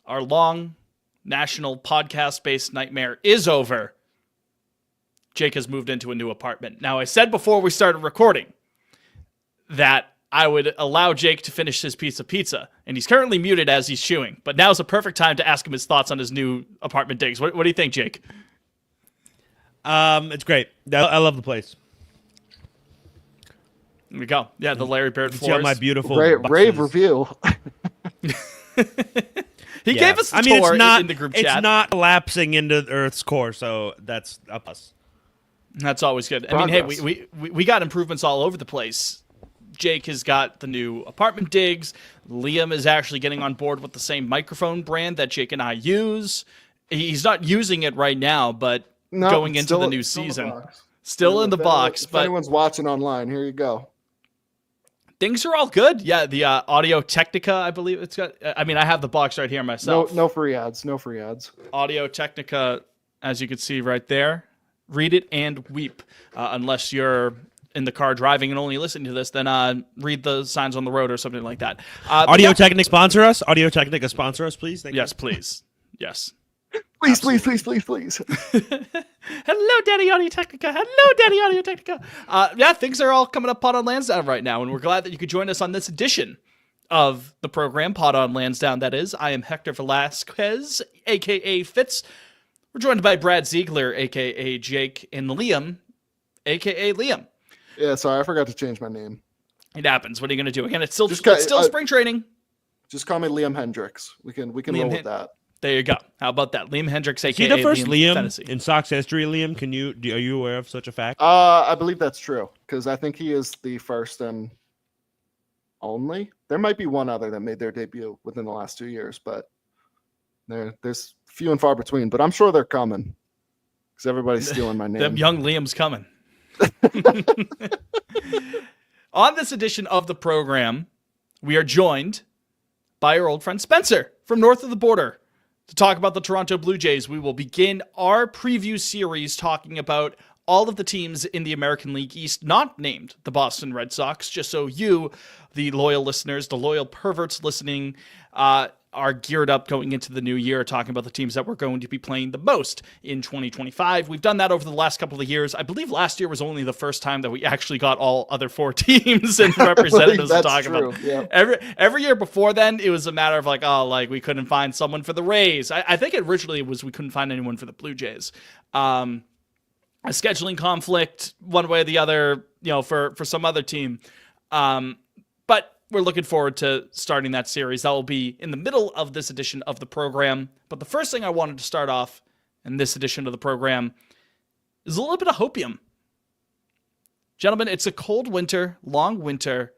our long national podcast-based nightmare is over. Jake has moved into a new apartment. Now, I said before we started recording that I would allow Jake to finish his piece of pizza, and he's currently muted as he's chewing, but now's a perfect time to ask him his thoughts on his new apartment digs. What do you think, Jake? It's great. I love the place. There we go. Yeah, the Larry Bird floors. See all my beautiful rave review. He gave us a tour in the group chat. It's not collapsing into Earth's core, so that's a plus. That's always good. Progress. I mean, hey, we got improvements all over the place. Jake has got the new apartment digs. Liam is actually getting on board with the same microphone brand that Jake and I use. He's not using it right now, but going into the new season. Still in the box. If but anyone's watching online, here you go. Things are all good. Yeah, the Audio Technica, I believe it's got. I mean, I have the box right here myself. No free ads. No free ads. Audio Technica, as you can see right there. Read it and weep. Unless you're in the car driving and only listening to this, then read the signs on the road or something like that. Audio Technica sponsor us. Audio Technica sponsor us, please. Thank you. Please. Yes. Please. Hello, Daddy Audio Technica. Hello, Daddy Audio Technica. Yeah, things are all coming up Pod on Lansdowne right now, and we're glad that you could join us on this edition of the program, Pod on Lansdowne, that is. I am Hector Velasquez, a.k.a. Fitz. We're joined by Brad Ziegler, a.k.a. Jake, and Liam, a.k.a. Liam. Yeah, sorry, I forgot to change my name. It happens. What are you going to do? Again, it's still spring training. Just call me Liam Hendricks. We can roll with that. There you go. How about that? Liam Hendricks, a.k.a. Is he the first Liam Fantasy. in Sox history, Liam? Are you aware of such a fact? I believe that's true, because I think he is the first and only. There might be one other that made their debut within the last 2 years, but there's few and far between. But I'm sure they're coming, because everybody's stealing my name. Them young Liam's coming. On this edition of the program, we are joined by our old friend Spencer from north of the border to talk about the Toronto Blue Jays. We will begin our preview series talking about all of the teams in the American League East not named the Boston Red Sox, just so you, the loyal listeners, the loyal perverts listening, are geared up going into the new year, talking about the teams that we're going to be playing the most in 2025. We've done that over the last couple of years. I believe last year was only the first time that we actually got all other 4 teams and representatives to talk about. Yeah. Every year before then, it was a matter of we couldn't find someone for the Rays. I think originally it was we couldn't find anyone for the Blue Jays. A scheduling conflict, one way or the other, for some other team. But we're looking forward to starting that series. That will be in the middle of this edition of the program. But the first thing I wanted to start off in this edition of the program is a little bit of hopium. Gentlemen, it's a cold winter, long winter.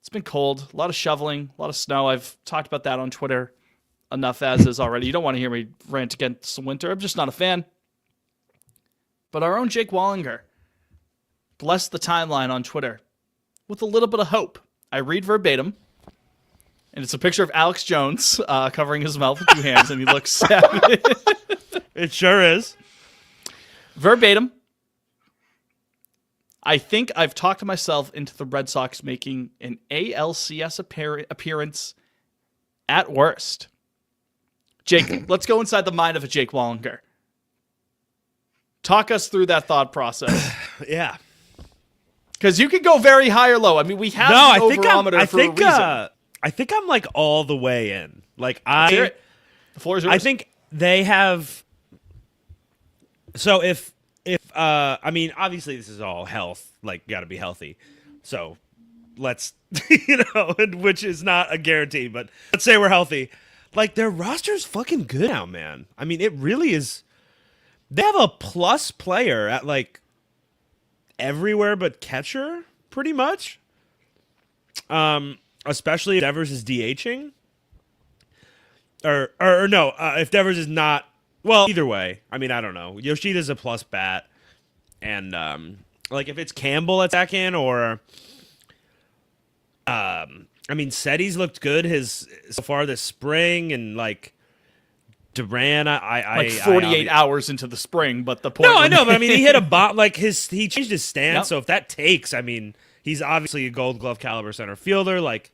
It's been cold, a lot of shoveling, a lot of snow. I've talked about that on Twitter enough as is already. You don't want to hear me rant against the winter. I'm just not a fan. But our own Jake Wallinger blessed the timeline on Twitter with a little bit of hope. I read verbatim, and it's a picture of Alex Jones covering his mouth with 2 hands, and he looks sad. It sure is. Verbatim. I think I've talked myself into the Red Sox making an ALCS appearance at worst. Jake, let's go inside the mind of a Jake Wallinger. Talk us through that thought process. Yeah. Because you could go very high or low. I mean, we have the overometer for a reason. I think I'm like all the way in. Like the floor is yours. I think they have. So if I mean, obviously this is all health. Like, got to be healthy. So let's which is not a guarantee, but let's say we're healthy. Like, their roster's fucking good now, man. I mean, it really is. They have a plus player at like everywhere but catcher, pretty much. Especially if Devers is DHing. Or no, if Devers is not. Well, either way. I mean, I don't know. Yoshida's a plus bat. And, like, if it's Campbell at second or... I mean, Setty's looked good so far this spring, and, like... Duran, I 48 hours into the spring, but the point. No, I know, but I mean, he hit a bomb. Like he changed his stance. Yep. So if that takes, I mean, he's obviously a Gold Glove caliber center fielder. Like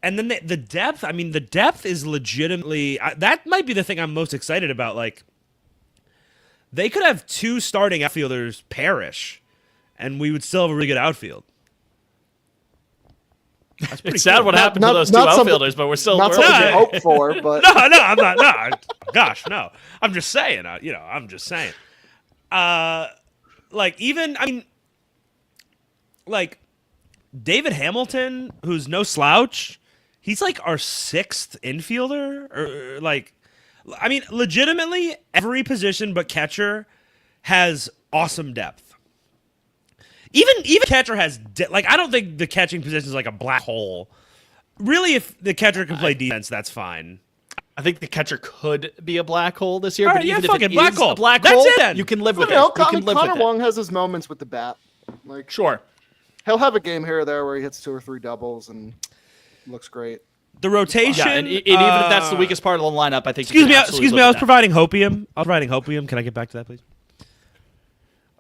And then the depth. I mean, the depth is legitimately. That might be the thing I'm most excited about. Like, they could have 2 starting outfielders perish, and we would still have a really good outfield. That's pretty It's sad what happened to those 2 outfielders, but we're still not we're something okay. to hope for. But No, I'm not. No, gosh, no. I'm just saying. I'm just saying. Like even I mean, like David Hamilton, who's no slouch. He's like our 6th infielder, or like, I mean, legitimately every position but catcher has awesome depth. Even catcher has like, I don't think the catching position is like a black hole. Really, if the catcher can play defense, that's fine. I think the catcher could be a black hole this year, All but right, yeah, even if fuck it it, black is hole. a black That's hole, it then. you can live with you know, it. You can live Connor with it. Wong has his moments with the bat. Like, Sure. he'll have a game here or there where he hits 2 or 3 doubles and looks great. The rotation. Yeah, and even if that's the weakest part of the lineup, I think. Excuse me. I was providing. providing hopium. Can I get back to that, please?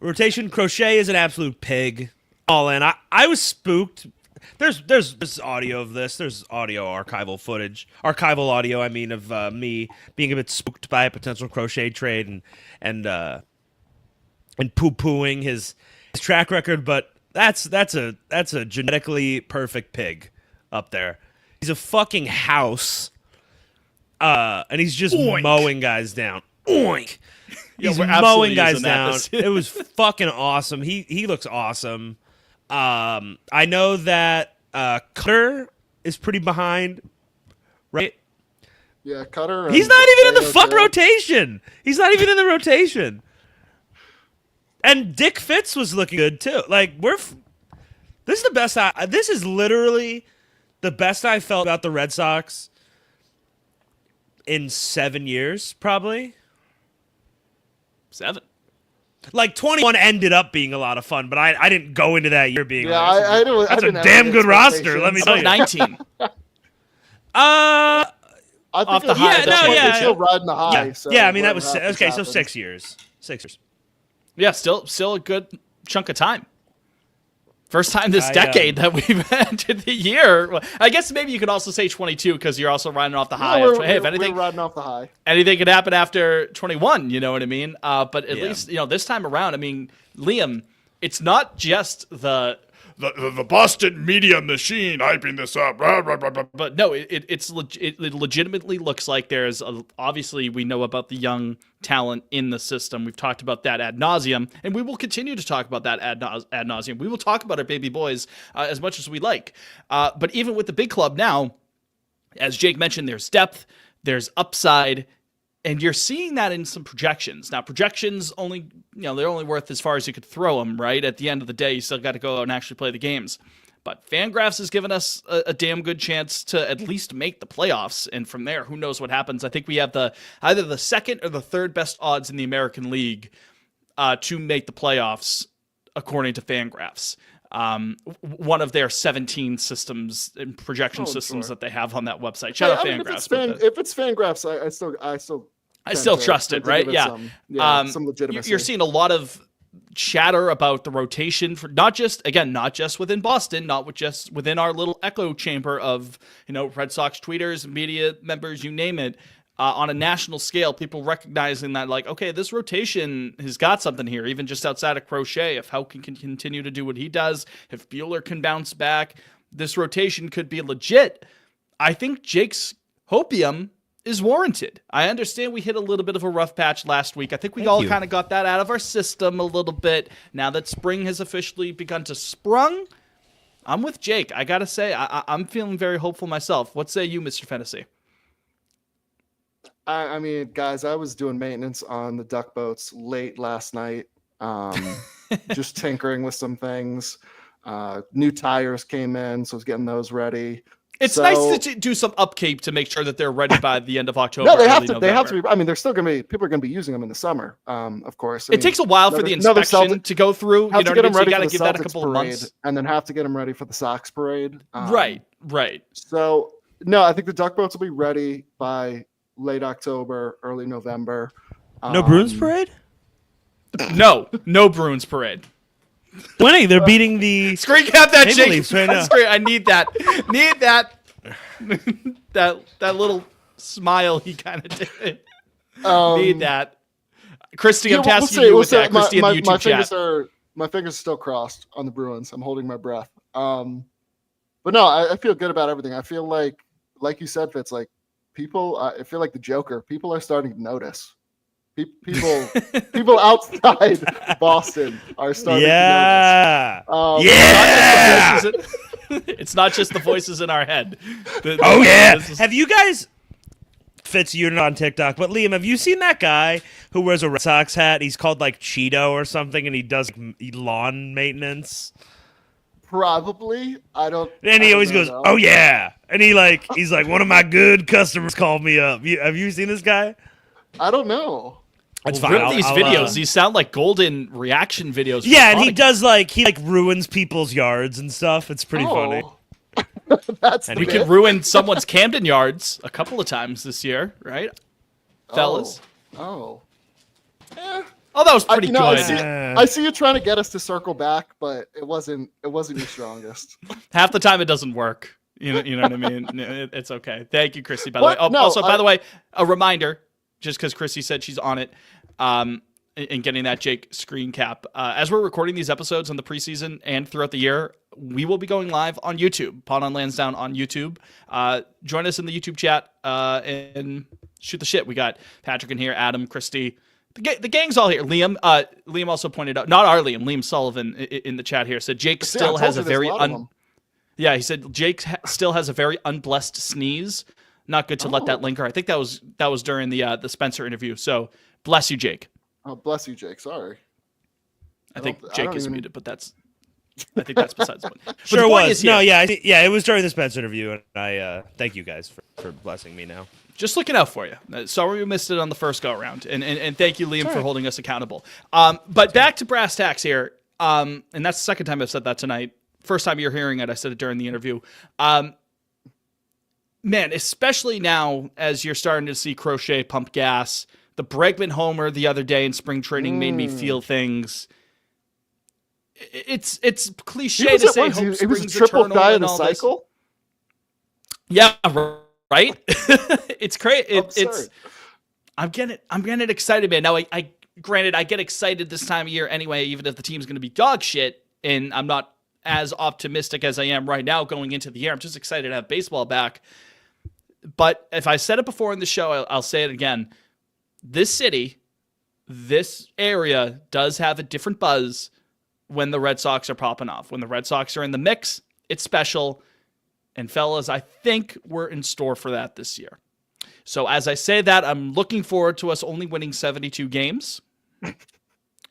Rotation. Crochet is an absolute pig. All in. I was spooked. There's audio of this. There's archival audio. I mean, of me being a bit spooked by a potential Crochet trade and poo-pooing his track record. But that's a genetically perfect pig up there. He's a fucking house, and he's just Oink. mowing guys down. Oink. Yeah, He's we're mowing absolutely guys using that down. this- It was fucking awesome. He looks awesome. I know that Cutter is pretty behind, right? Yeah, Cutter. He's and not even in the Mayo fuck too. rotation. He's not even in the rotation. And Dick Fitz was looking good too. Like this is the best. This is literally the best I felt about the Red Sox in 7 years, probably. 7. Like 21 ended up being a lot of fun, but I didn't go into that year being Yeah, like, I didn't. that's I didn't a have damn any good roster. Let me tell expectations. you. 19. I think Off the it's- high, it's that's still- what it's they still should. riding the high. Yeah, So yeah. I mean that whatever was happens, okay. So happens. 6 years. 6 years. Yeah, still a good chunk of time. First time this I, decade that we've entered the year. I guess maybe you could also say 22 because you're also riding off the high. No, of, hey, if anything, we're riding off the high. anything could happen after 21. You know what I mean? But at Yeah. least this time around, I mean, Liam, it's not just the Boston media machine hyping this up, blah, blah, blah, blah. But no, it legitimately looks like there's obviously we know about the young talent in the system. We've talked about that ad nauseum, and we will continue to talk about that ad nauseum. We will talk about our baby boys as much as we like. But even with the big club now, as Jake mentioned, there's depth, there's upside. And you're seeing that in some projections. Now, projections only, they're only worth as far as you could throw them, right? At the end of the day, you still got to go out and actually play the games. But Fangraphs has given us a damn good chance to at least make the playoffs. And from there, who knows what happens? I think we have either the second or the third best odds in the American League to make the playoffs, according to Fangraphs. One of their 17 systems and projection systems that they have on that website. Shout out Fangraphs. If it's Fangraphs, I still trust it, right? Yeah. Some legitimacy. You're seeing a lot of chatter about the rotation for not just within Boston, not just within our little echo chamber of, Red Sox tweeters, media members, you name it. On a national scale, people recognizing that, like, okay, this rotation has got something here, even just outside of Crochet. If Houck can continue to do what he does, if Bueller can bounce back, this rotation could be legit. I think Jake's hopium is warranted. I understand we hit a little bit of a rough patch last week. I think we kind of got that out of our system a little bit. Now that spring has officially begun to sprung, I'm with Jake. I got to say, I'm feeling very hopeful myself. What say you, Mr. Fennessy? I mean, guys, I was doing maintenance on the duck boats late last night, just tinkering with some things. New tires came in, so I was getting those ready. It's nice to do some upkeep to make sure that they're ready by the end of October. No, they have to. November. They have to be. I mean, they're still going to be. People are going to be using them in the summer, of course. It takes a while for the inspection to go through. Have to get them ready you got for to the give that a Celtics couple of parade, months, and then have to get them ready for the Sox parade. Right. So no, I think the duck boats will be ready by late October, early November. No Bruins parade? No Bruins parade. Winning, they're beating the Screen cap that, Maple Jake. Leafs right That's now. great. I need that. that little smile he kind of did. Need that. Christy, I'm tasking you with that. Christy in the YouTube chat. My fingers are still crossed on the Bruins. I'm holding my breath. But no, I feel good about everything. I feel like you said, Fitz, like people, I feel like the Joker. People are starting to notice. People outside Boston are starting to notice. Yeah. It's not just the voices in our head. Have you guys, Fitz, you're not on TikTok, but Liam, have you seen that guy who wears a Red Sox hat? He's called like Cheeto or something, and he does lawn maintenance. Probably. And he always goes, "Oh yeah," and he's like, "One of my good customers called me up." Have you seen this guy? I don't know. It's fine. Rip these videos. These sound like golden reaction videos. Yeah, and he does he ruins people's yards and stuff. It's pretty funny. We could ruin someone's Camden yards a couple of times this year, right, fellas? Oh, that was pretty good. I see you trying to get us to circle back, but it wasn't your strongest. Half the time it doesn't work. You know what I mean? It's okay. Thank you, Christy. By the way. By the way, a reminder, just because Christy said she's on it, and getting that Jake screen cap. As we're recording these episodes in the preseason and throughout the year, we will be going live on YouTube, On Lansdowne on YouTube. Join us in the YouTube chat and shoot the shit. We got Patrick in here, Adam, Christy. The gang's all here. Liam also pointed out, not our Liam Sullivan in the chat here, said Jake still has a very he said Jake still has a very unblessed sneeze. Not good to let that linger. I think that was during the Spencer interview. So bless you, Jake. Oh, bless you, Jake. Sorry. I think Jake is muted, but I think that's besides the point. Sure it was. No, it was during the Spencer interview, and I thank you guys for blessing me now. Just looking out for you. Sorry we missed it on the first go-around, and thank you, Liam, for holding us accountable. But back to brass tacks here, and that's the second time I've said that tonight. First time you're hearing it, I said it during the interview. Man, especially now as you're starting to see Crochet pump gas, the Bregman homer the other day in spring training made me feel things. It's cliche to say hope it was a springs triple eternal guy in and the all cycle. This. Yeah, right. It's crazy. I'm getting excited, man. Now, granted, I get excited this time of year anyway, even if the team's going to be dog shit, and I'm not as optimistic as I am right now going into the year. I'm just excited to have baseball back. But if I said it before in the show, I'll say it again. This city, this area does have a different buzz when the Red Sox are popping off. When the Red Sox are in the mix, it's special. And fellas, I think we're in store for that this year. So as I say that, I'm looking forward to us only winning 72 games.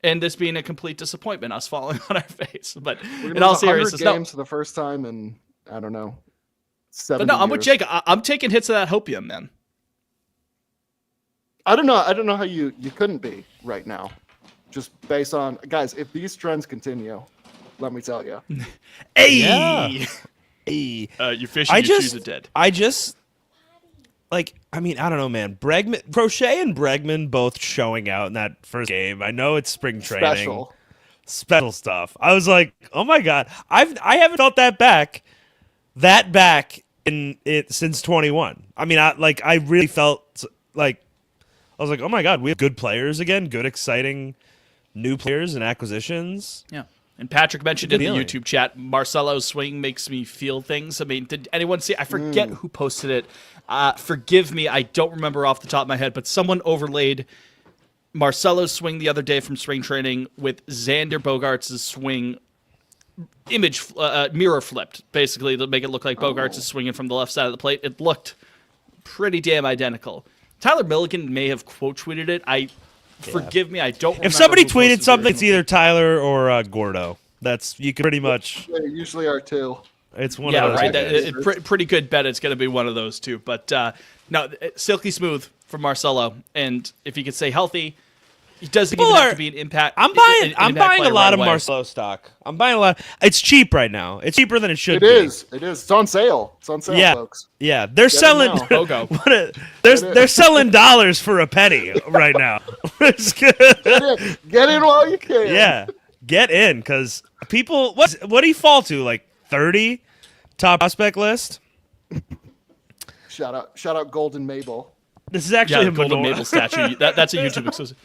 And this being a complete disappointment, us falling on our face. But in all seriousness, games for the first time in, I don't know, 7 But no, I'm with Jake. I'm taking hits of that hopium, man. I don't know how you couldn't be right now. Just based on, guys, if these trends continue, let me tell you. Hey! Yeah. Hey. You fish and you choose it dead. I don't know, man. Crochet and Bregman both showing out in that first game. I know it's spring training. Special stuff. I was like, oh my God. I haven't felt that back in it since 21. I mean, I really felt like, I was like, oh my God, we have good players again, good, exciting new players and acquisitions. Yeah. And Patrick mentioned in the YouTube chat, Marcelo's swing makes me feel things. I mean, did anyone see? I forget who posted it. Forgive me, I don't remember off the top of my head, but someone overlaid Marcelo's swing the other day from spring training with Xander Bogaerts' swing mirror flipped, basically, to make it look like Bogaerts is swinging from the left side of the plate. It looked pretty damn identical. Tyler Milligan may have quote tweeted it. Forgive me, I don't remember. If somebody tweeted something, it's either Tyler or Gordo. You can pretty much. They usually are too. It's one of those. Right. Pretty good bet it's going to be one of those two. But no, silky smooth from Marcelo. And if he could stay healthy, he doesn't even have to be an impact. I'm buying a lot of Marcelo stock. I'm buying a lot. It's cheap right now. It's cheaper than it should be. It is. It's on sale. It's on sale, folks. Yeah, they're selling. They're selling dollars for a penny right now. Get in while you can. Yeah, get in because people. What do you fall to? Like 30 top prospect list? Shout out Golden Mabel. This is actually Yeah, a the Golden menorah. Mabel statue. That's a YouTube exclusive.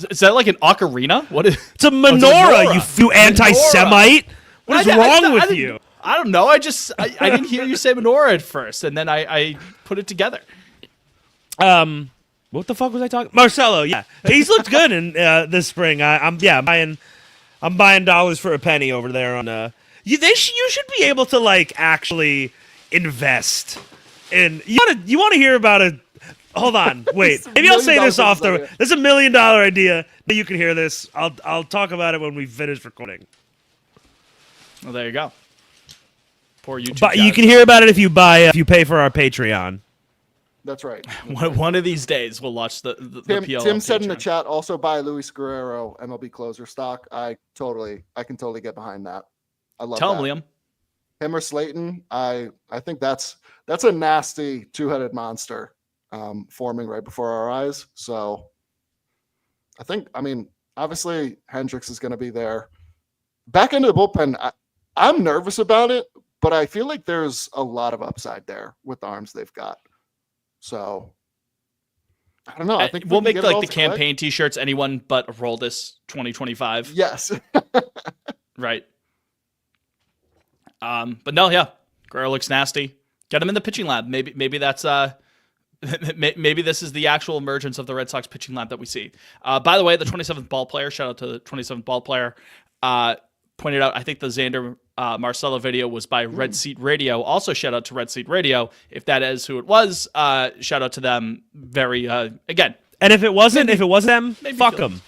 Is that like an ocarina? What is? It's a menorah, you anti-Semite. What is wrong with you? I don't know. I didn't hear you say menorah at first, and then I put it together. What the fuck was I talking? Marcelo, yeah, he's looked good in this spring. I'm buying dollars for a penny over there on. You should be able to like actually invest in. You want to hear about a. Hold on, wait. Maybe I'll say this off the. This is $1 million idea. You can hear this. I'll talk about it when we finish recording. Well, there you go. Poor YouTube. But you can hear about it if you pay for our Patreon. That's right. One of these days we'll watch the PL. Tim said in the chat, also buy Luis Guerrero MLB closer stock. I can totally get behind that. I love Tell that. him, Liam. Him or Slayton. I think that's a nasty two-headed monster forming right before our eyes. So I mean, obviously Hendricks is going to be there. Back into the bullpen, I'm nervous about it, but I feel like there's a lot of upside there with the arms they've got. So I don't know. I think we'll make like the campaign T-shirts. Anyone but Aroldis 2025. Yes. Right. But no, yeah, Guerrero looks nasty. Get him in the pitching lab. Maybe that's maybe this is the actual emergence of the Red Sox pitching lab that we see. By the way, the 27th ball player. Shout out to the 27th ball player. Pointed out, I think the Xander Marcelo video was by Red Seat Radio. Also, shout out to Red Seat Radio. If that is who it was, shout out to them. Very again. And if it wasn't them, fuck them.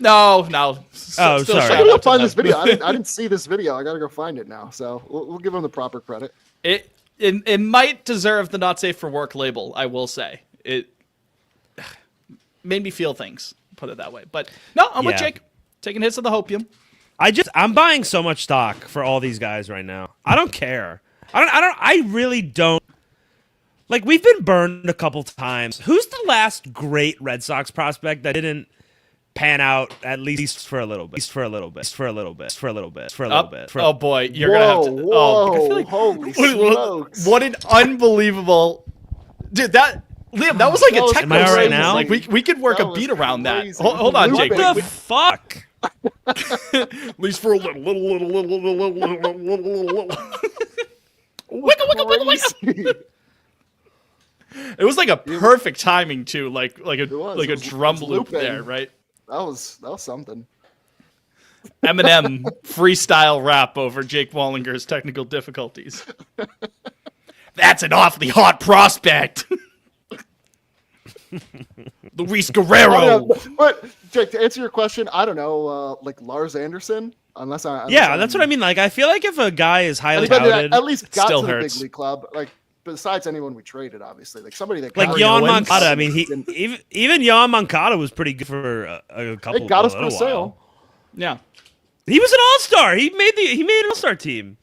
No. Sorry. I gotta go find this video. I didn't see this video. I gotta go find it now. So we'll give them the proper credit. It might deserve the not safe for work label. I will say it made me feel things. Put it that way. But no, I'm with Jake. Taking hits of the hopium. I'm buying so much stock for all these guys right now. I don't care. I really don't. Like, we've been burned a couple times. Who's the last great Red Sox prospect that didn't pan out at least for a little bit? Oh boy, you're gonna have to. I feel like, holy smokes! What an unbelievable, dude! Liam, that was like a technical. Am I all right now? Like we could work a beat around that. Hold on, Jake. What the fuck? At least for a little. Wiggle. It was like a perfect timing too, like a drum loop there, right? That was something. Eminem freestyle rap over Jake Wallinger's technical difficulties. That's an awfully hot prospect. Luis Guerrero. But Jake, to answer your question, I don't know, like Lars Anderson, unless that's what I mean. Like, I feel like if a guy is highly anybody touted, that at least got still to the hurts. big league club, like besides anyone we traded, obviously, like somebody that like got Yon Owens. Moncada. I mean, even Yon Moncada was pretty good for a couple. It got us a little for sale. while. Yeah. He was an all-star. He made an all-star team.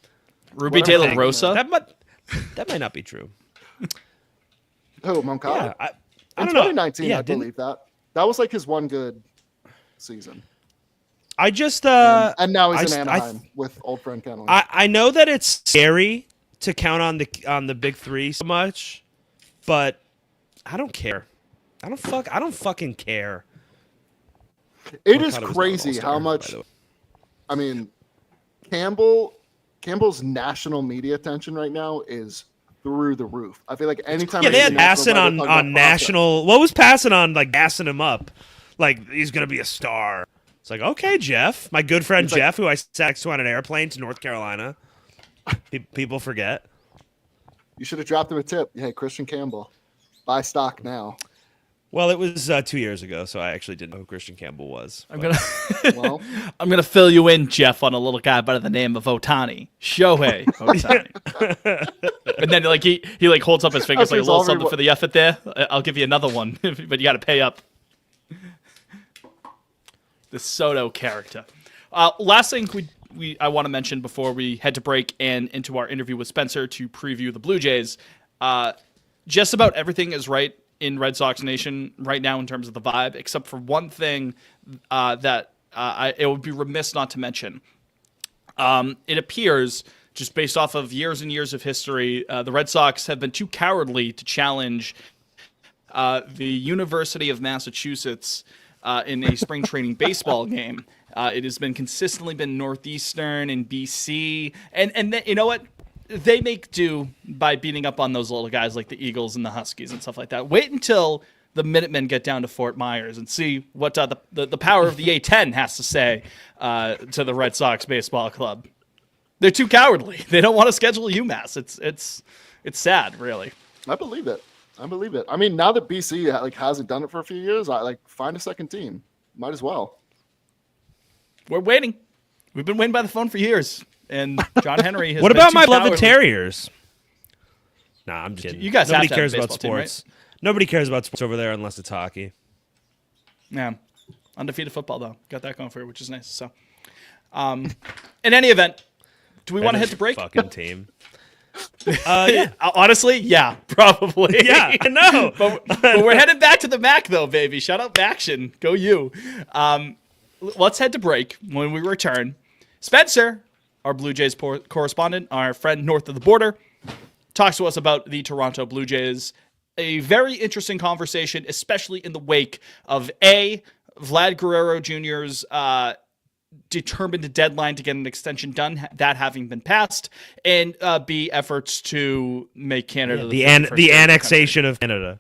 Ruby De La Rosa. That might not be true. Who, Moncada? Yeah, I In don't know. 2019, I believe that. That was like his one good season. I just and now he's in Anaheim with old friend Kenley. I know that it's scary to count on the big three so much, but I don't care. I don't fucking care. It is crazy how much. I mean, Campbell's national media attention right now is through the roof. I feel like anytime they had Passan on national. What was Passan on, like, gassing him up, like he's gonna be a star. It's like, okay, Jeff, my good friend Jeff, who I sat next to on an airplane to North Carolina. People forget. You should have dropped him a tip. Hey, Christian Campbell, buy stock now. Well, it was 2 years ago, so I actually didn't know who Christian Campbell was. I'm gonna fill you in, Jeff, on a little guy by the name of Otani. Shohei Otani. And then like he like holds up his fingers like a little something for the effort there. I'll give you another one, but you got to pay up. The Soto character. Last thing I want to mention before we head to break and into our interview with Spencer to preview the Blue Jays. Just about everything is right in Red Sox Nation right now in terms of the vibe, except for one thing that it would be remiss not to mention. It appears just based off of years and years of history, the Red Sox have been too cowardly to challenge the University of Massachusetts in a spring training baseball game. It has been consistently been Northeastern and BC, and you know what? They make do by beating up on those little guys like the Eagles and the Huskies and stuff like that. Wait until the Minutemen get down to Fort Myers and see what the power of the A-10 has to say to the Red Sox baseball club. They're too cowardly. They don't want to schedule UMass. It's sad, really. I believe it. I mean, now that BC hasn't done it for a few years, find a second team. Might as well. We're waiting. We've been waiting by the phone for years. And John Henry has What been about too my beloved cowardly. Terriers? Nah, I'm just kidding. You guys Nobody have to have cares a about baseball team, sports. Nobody cares about sports over there unless it's hockey. Yeah. Undefeated football, though. Got that going for you, which is nice. So, in any event, do we want to hit the break? Fucking team. Yeah. Honestly, yeah, probably. Yeah, I know. but we're headed back to the MAC, though, baby. Shout out Action. Go you. Let's head to break. When we return, Spencer, our Blue Jays correspondent, our friend north of the border, talks to us about the Toronto Blue Jays. A very interesting conversation, especially in the wake of Vlad Guerrero Jr.'s determined deadline to get an extension done, that having been passed, and B, efforts to make Canada the annexation of Canada.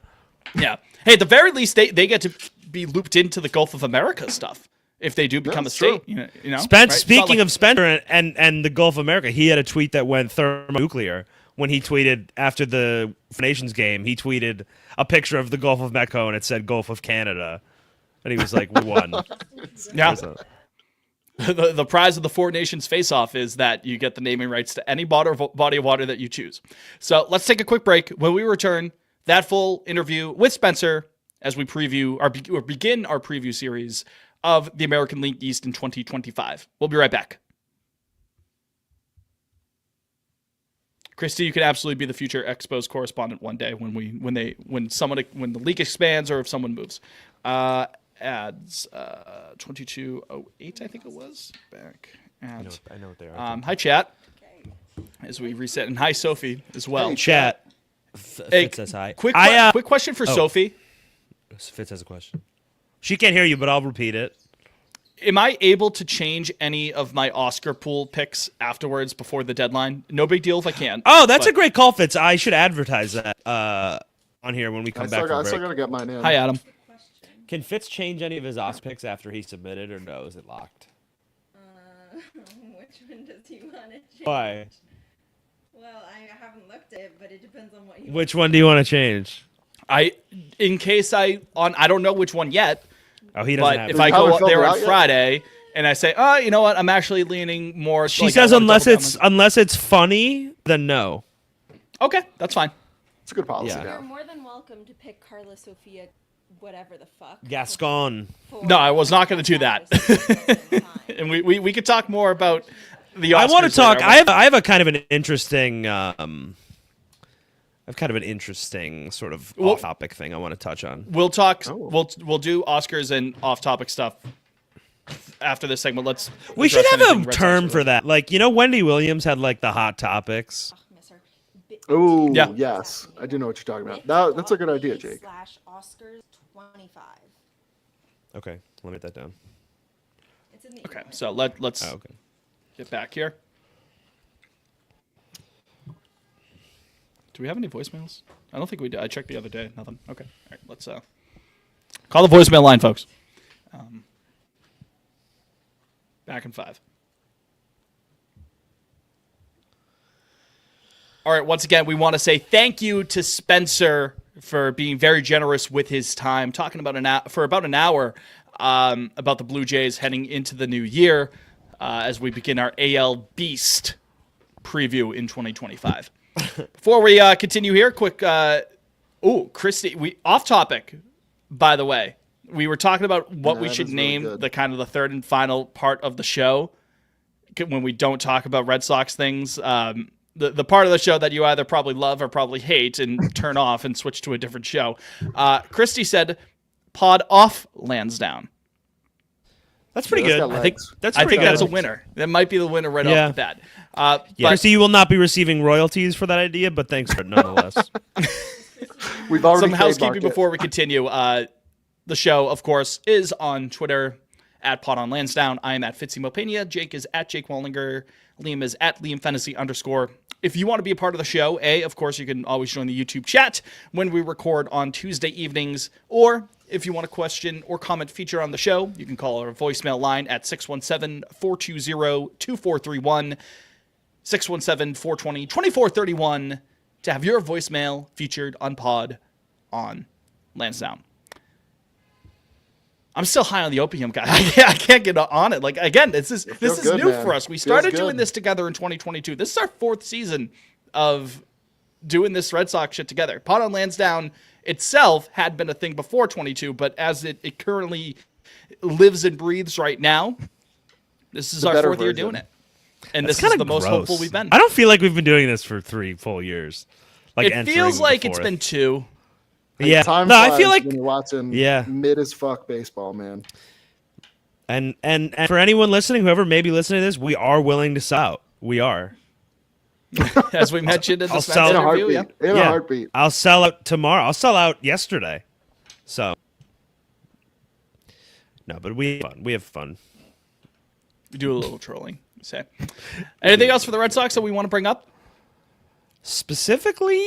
Yeah. Hey, at the very least, they get to be looped into the Gulf of America stuff if they do become a state. You know, right? Speaking of Spencer and the Gulf of America, he had a tweet that went thermonuclear when he tweeted after the Nations game. He tweeted a picture of the Gulf of Mexico and it said Gulf of Canada, and he was like, "We won." Yeah. The prize of the Four Nations face-off is that you get the naming rights to any body of water that you choose. So let's take a quick break. When we return, that full interview with Spencer as we begin our preview series of the American League East in 2025. We'll be right back. Christy, you could absolutely be the future Expos correspondent one day when the league expands or if someone moves. Ads 2208, I think it was back at. I know what they are. Hi, chat. As we reset, and hi, Sophie as well. Hey, Chat. Hey, Fitz says hi. Quick question for Sophie. Fitz has a question. She can't hear you, but I'll repeat it. Am I able to change any of my Oscar pool picks afterwards before the deadline? No big deal if I can. Oh, that's a great call, Fitz. I should advertise that on here when we come back from I break. still gotta get mine in. Hi, Adam. Can Fitz change any of his Oscar picks after he submitted, or no? Is it locked? Which one does he want to change? Why? Well, I haven't looked at it, but it depends on what you. Which one do you want to change? I don't know which one yet. Oh, he doesn't But have if it. I Haven't go filled there it on out yet? Friday and I say, oh, you know what, I'm actually leaning more. She like, says I wanna unless double it's down unless it's funny, then no. okay, that's fine. It's a good policy. Yeah. You're Yeah. more than welcome to pick Carla Sofia, whatever the fuck. Gascon. No, I was not going to do that. that. And we could talk more about the Oscars I want to talk. later. I have a kind of an interesting. Sort of off-topic thing I want to touch on. We'll talk. Oh. We'll do Oscars and off-topic stuff after this segment. Let's. We should address have anything a Red Sox term for related. that. Like, Wendy Williams had like the hot topics. Miss her. Oh, Yeah. yes. I do know what you're talking about. That's a good idea, Jake. /Oscars 25. Okay, let me write that down. It's in the Okay, email. so let's Oh, okay. get back here. Do we have any voicemails? I don't think we did. I checked the other day. Nothing. Okay. All right. Let's call the voicemail line, folks. Back in 5. All right. Once again, we want to say thank you to Spencer for being very generous with his time, talking about for about an hour about the Blue Jays heading into the new year as we begin our AL Beast preview in 2025. Before we continue here, quick. Christy, we off topic. By the way, we were talking about what Yeah, we that should is really name good. the kind of the third and final part of the show when we don't talk about Red Sox things. The part of the show that you either probably love or probably hate and turn off and switch to a different show. Christy said, "Pod off Lansdowne." That's pretty that's good. got I think legs. That's I pretty think that's a good. winner. That might be the winner right Yeah. off the bat. Yeah. But Chrissy, you will not be receiving royalties for that idea, but thanks for it nonetheless. We've already some housekeeping trademarked it. before we continue. The show, of course, is on Twitter at Pod on Lansdowne. I am at Fitzy Mopania. Jake is at Jake Wallinger. Liam is at Liam Fantasy _. If you want to be a part of the show, of course, you can always join the YouTube chat when we record on Tuesday evenings. Or if you want a question or comment featured on the show, you can call our voicemail line at 617-420-2431, 617-420-2431 to have your voicemail featured on Pod on Lansdowne. I'm still high on the opium guy. I can't get on it. Like, again, this is good, new man. for us. We Feels started good. doing this together in 2022. This is our 4th season of doing this Red Sox shit together. Pod on Lansdowne itself had been a thing before 22, but as it currently lives and breathes right now, this is The our better 4th year version. doing it. And It's this is kinda the most gross. hopeful we've been. I don't feel like we've been doing this for 3 full years. Like It feels entering like the it's 4th. been 2. Yeah. Time No, I flies feel like when you're watching Yeah. mid as fuck baseball, man. and for anyone listening, whoever may be listening to this, we are willing to sell out. We are. As we mentioned in the I'll Spencer sell- In a review, heartbeat. yeah. In a heartbeat. I'll sell out tomorrow. I'll sell out yesterday. So no, but we have fun. We do a little trolling. Say. Anything else for the Red Sox that we want to bring up? Specifically,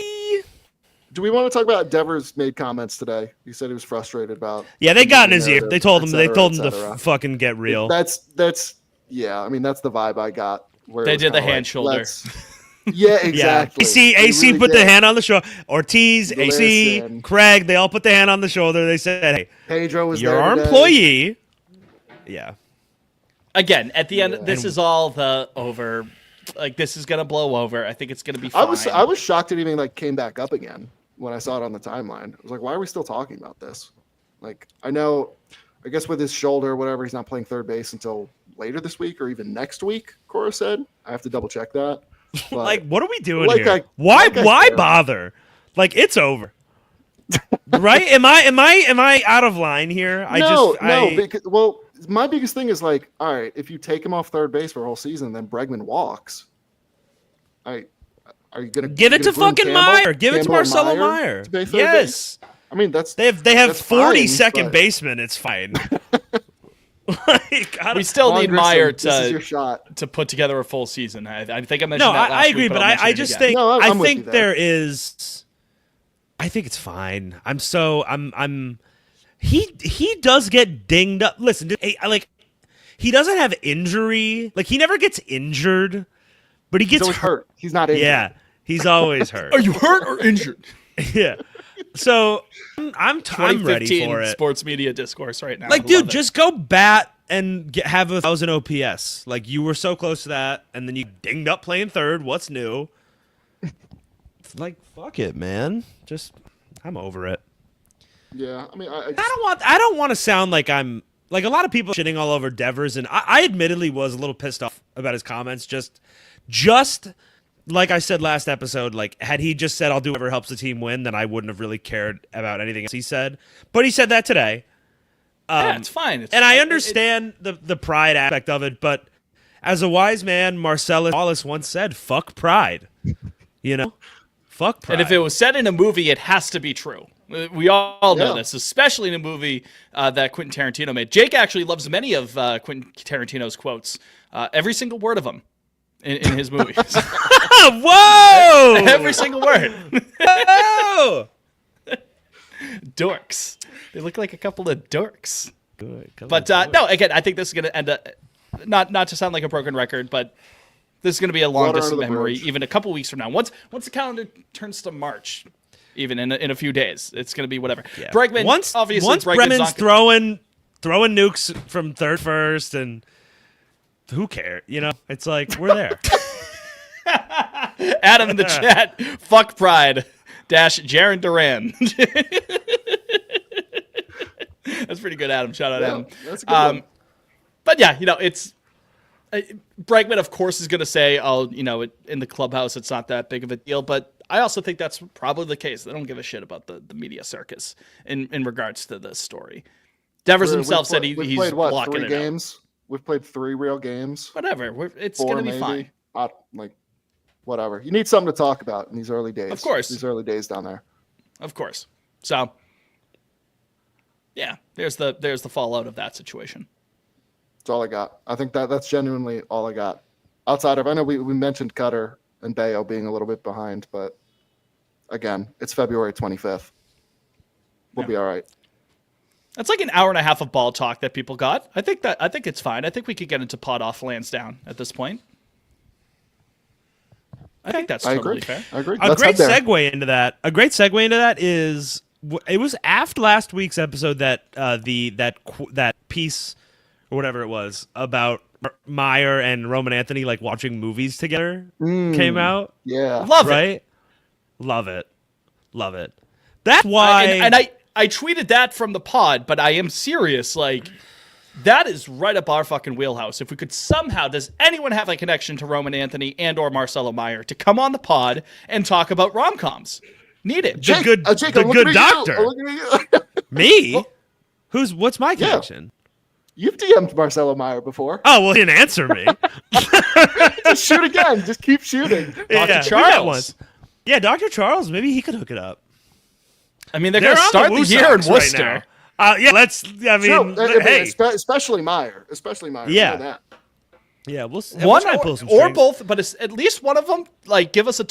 Do we want to talk about Devers made comments today? He said he was frustrated about. yeah, they the got in media his ear. narrative, They told him. et They cetera, told et him to cetera. fucking get real. That's yeah. I mean, that's the vibe I got. Where They it was did the kinda hand shoulder. let's- Yeah, Yeah, exactly. AC They really put the did. hand on the shoulder. Ortiz, AC, Listen. Craig, they all put the hand on the shoulder. They said, "Hey, Pedro was you're there our today. employee." Yeah, Again, at the end, Yeah. this is all the over. Like, this is gonna blow over. I think it's gonna be fine. I was shocked it even like came back up again when I saw it on the timeline. I was like, why are we still talking about this? Like, I guess with his shoulder or whatever, he's not playing third base until later this week or even next week. Cora said. I have to double check that. But like what are we doing Like here? I- why like I why care. bother? Like it's over. Right? Am I out of line here? no, because, well, my biggest thing is like, all right, if you take him off third base for a whole season, then Bregman walks. Are you gonna give it to fucking Meyer. Give it to Campbell and Marcelo Meyer. to play third Yes. base? I mean, that's They have that's 40 fine, second but- basemen. It's fine. Like, I we don't- still Vaughn need Grissom, Meyer this is your shot. to put together a full season. I think I mentioned no, that last I agree, week, but I'll mention I it just again. think No, I'm I with you think there. there is. I think it's fine. I'm. He does get dinged up. Listen, like he doesn't have injury. Like he never gets injured, but he He's gets always hurt. He's not injured. Yeah, he's always hurt. Are you hurt or injured? Yeah. So I'm ready 2015 for it. sports media discourse right now. Like, I dude, love it. just go bat and have 1,000 OPS. Like, you were so close to that, and then you dinged up playing third. What's new? Like, fuck it, man. Just, I'm over it. Yeah. I mean, I I don't want to sound like I'm like a lot of people shitting all over Devers, and I admittedly was a little pissed off about his comments. Just like I said last episode, like had he just said I'll do whatever helps the team win, then I wouldn't have really cared about anything else he said. But he said that today. yeah, it's fine. And I understand the pride aspect of it, but as a wise man, Marcellus Wallace once said, "Fuck pride." You know, fuck pride. And if it was said in a movie, it has to be true. We all know Yeah. this, especially in a movie that Quentin Tarantino made. Jake actually loves many of Quentin Tarantino's quotes, every single word of them in his movies. Whoa! Every single word. Whoa! Dorks. They look like a couple of dorks. Good. But no, again, I think this is going to end up, not to sound like a broken record, but this is going to be a long Water distant under the memory, bridge. even a couple weeks from now. Once the calendar turns to March, even in a few days, it's going to be whatever. Yeah. Bregman, once obviously, Bregman's not- throwing nukes from third first, and who cares? You know, it's like we're there. Adam in the chat, fuck pride, Jaron Duran. That's pretty good, Adam. Shout out, Yeah, Adam. that's a good one. But yeah, it's Bregman, of course, is going to say, "Oh, in the clubhouse, it's not that big of a deal." But I also think that's probably the case. They don't give a shit about the media circus in regards to this story. Devers himself said we've he's played what, blocking 3 it out. games? We've played 3 real games. Whatever. It's 4 going to be maybe. fine. Like, whatever. You need something to talk about in these early days. Of course. These early days down there. Of course. So, yeah, there's the fallout of that situation. That's all I got. I think that's genuinely all I got. Outside of, I know we mentioned Cutter and Bayo being a little bit behind, but again, it's February 25th. We'll be all right. That's like an hour and a half of ball talk that people got. I think it's fine. I think we could get into pod off Lansdowne at this point. I think that's totally fair. I agree. A great segue into that. A great segue into that is it was after last week's episode that that piece or whatever it was about Meyer and Roman Anthony like watching movies together came out. Yeah. Love it. Right? Love it. That's why I tweeted that from the pod, but I am serious. Like, that is right up our fucking wheelhouse. If we could somehow, does anyone have a connection to Roman Anthony and or Marcelo Meyer to come on the pod and talk about rom-coms? Need it. the good doctor. Me? What's my connection? You've DM'd Marcelo Meyer before. Oh, well, he didn't answer me. Just shoot again. Just keep shooting. Dr. Charles. Yeah, Dr. Charles. Maybe he could hook it up. I mean, they're going to start the year in Worcester. Right now. Yeah, let's. I mean, hey, especially Meyer. Especially Meyer. Yeah. I know that. Yeah, we'll one try and pull some or strings. both, but it's at least one of them. Like, give us a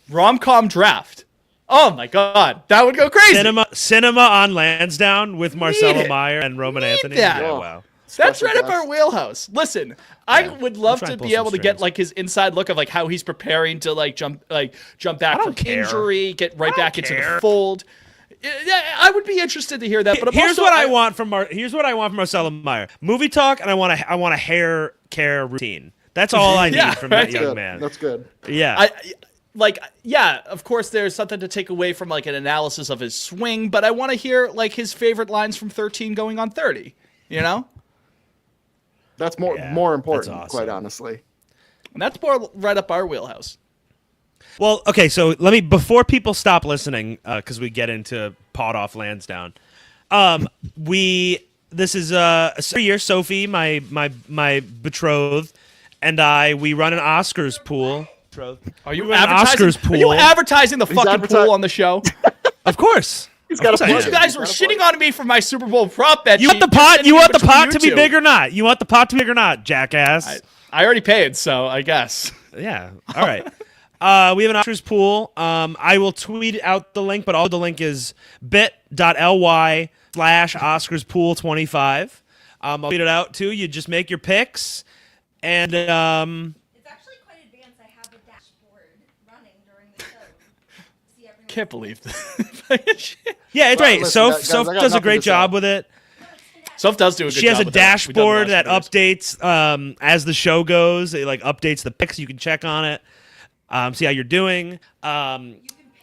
rom-com draft. Oh my god, that would go crazy. Cinema on Lansdowne with Marcelo it. Meyer and Roman Anthony. that. Yeah, wow. That's Special right up guest. our wheelhouse. Listen, I would love try to and pull be able some to get strings. like his inside look of like how he's preparing to like jump back from don't care. injury, get right I back don't into care. the fold. Yeah, I would be interested to hear that. But Here's what I want from Marcelo Meyer: movie talk, and I want a hair care routine. That's all I need Yeah, from right. that young Good. man. That's good. Yeah. Of course, there's something to take away from like an analysis of his swing, but I want to hear like his favorite lines from 13 going on 30. You know, That's more Yeah, important, that's awesome. quite honestly. and that's more right up our wheelhouse. Well, okay, so before people stop listening, because we get into Pod Off Lansdowne, this is a year, Sophie, my betrothed, and we run an Oscars pool. Are you We run an advertising? Oscars pool. Are you advertising the fucking pool on the show? Of course. He's got a course I point. am. You guys were shitting on me for my Super Bowl prop bet. You want the pot? You want the pot to be big or not? You want the pot to be big or not, jackass? I already paid, so I guess. Yeah. All right. We have an Oscars pool. I will tweet out the link, but all the link is bit.ly/OscarsPool25. I'll tweet it out too. You just make your picks, and It's actually quite advanced. I have a dashboard running during the show. See everyone. Can't believe this. yeah, it's Well, right. listen, Soph guys, Soph I got does a nothing great to say. job with it. Soph does do a good job. She has a with that. We've done the dashboard last that few years. updates as the show goes. It like updates the picks. You can check on it. See how you're doing.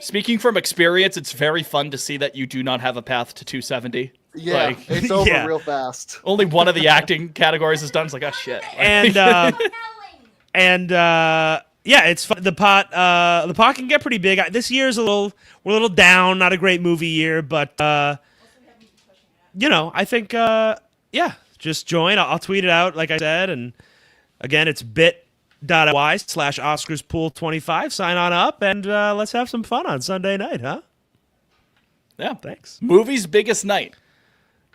Speaking from experience, it's very fun to see that you do not have a path to 270. Yeah, Like, it's over Yeah. real fast. only one of the acting categories is done. It's like, oh shit. And yeah, it's fun. The pot can get pretty big. This year's we're a little down. Not a great movie year, but I think just join. I'll tweet it out like I said, and again, it's bit.ly/OscarsPool25. Sign on up and let's have some fun on Sunday night, huh? Yeah. Thanks. Movie's biggest night.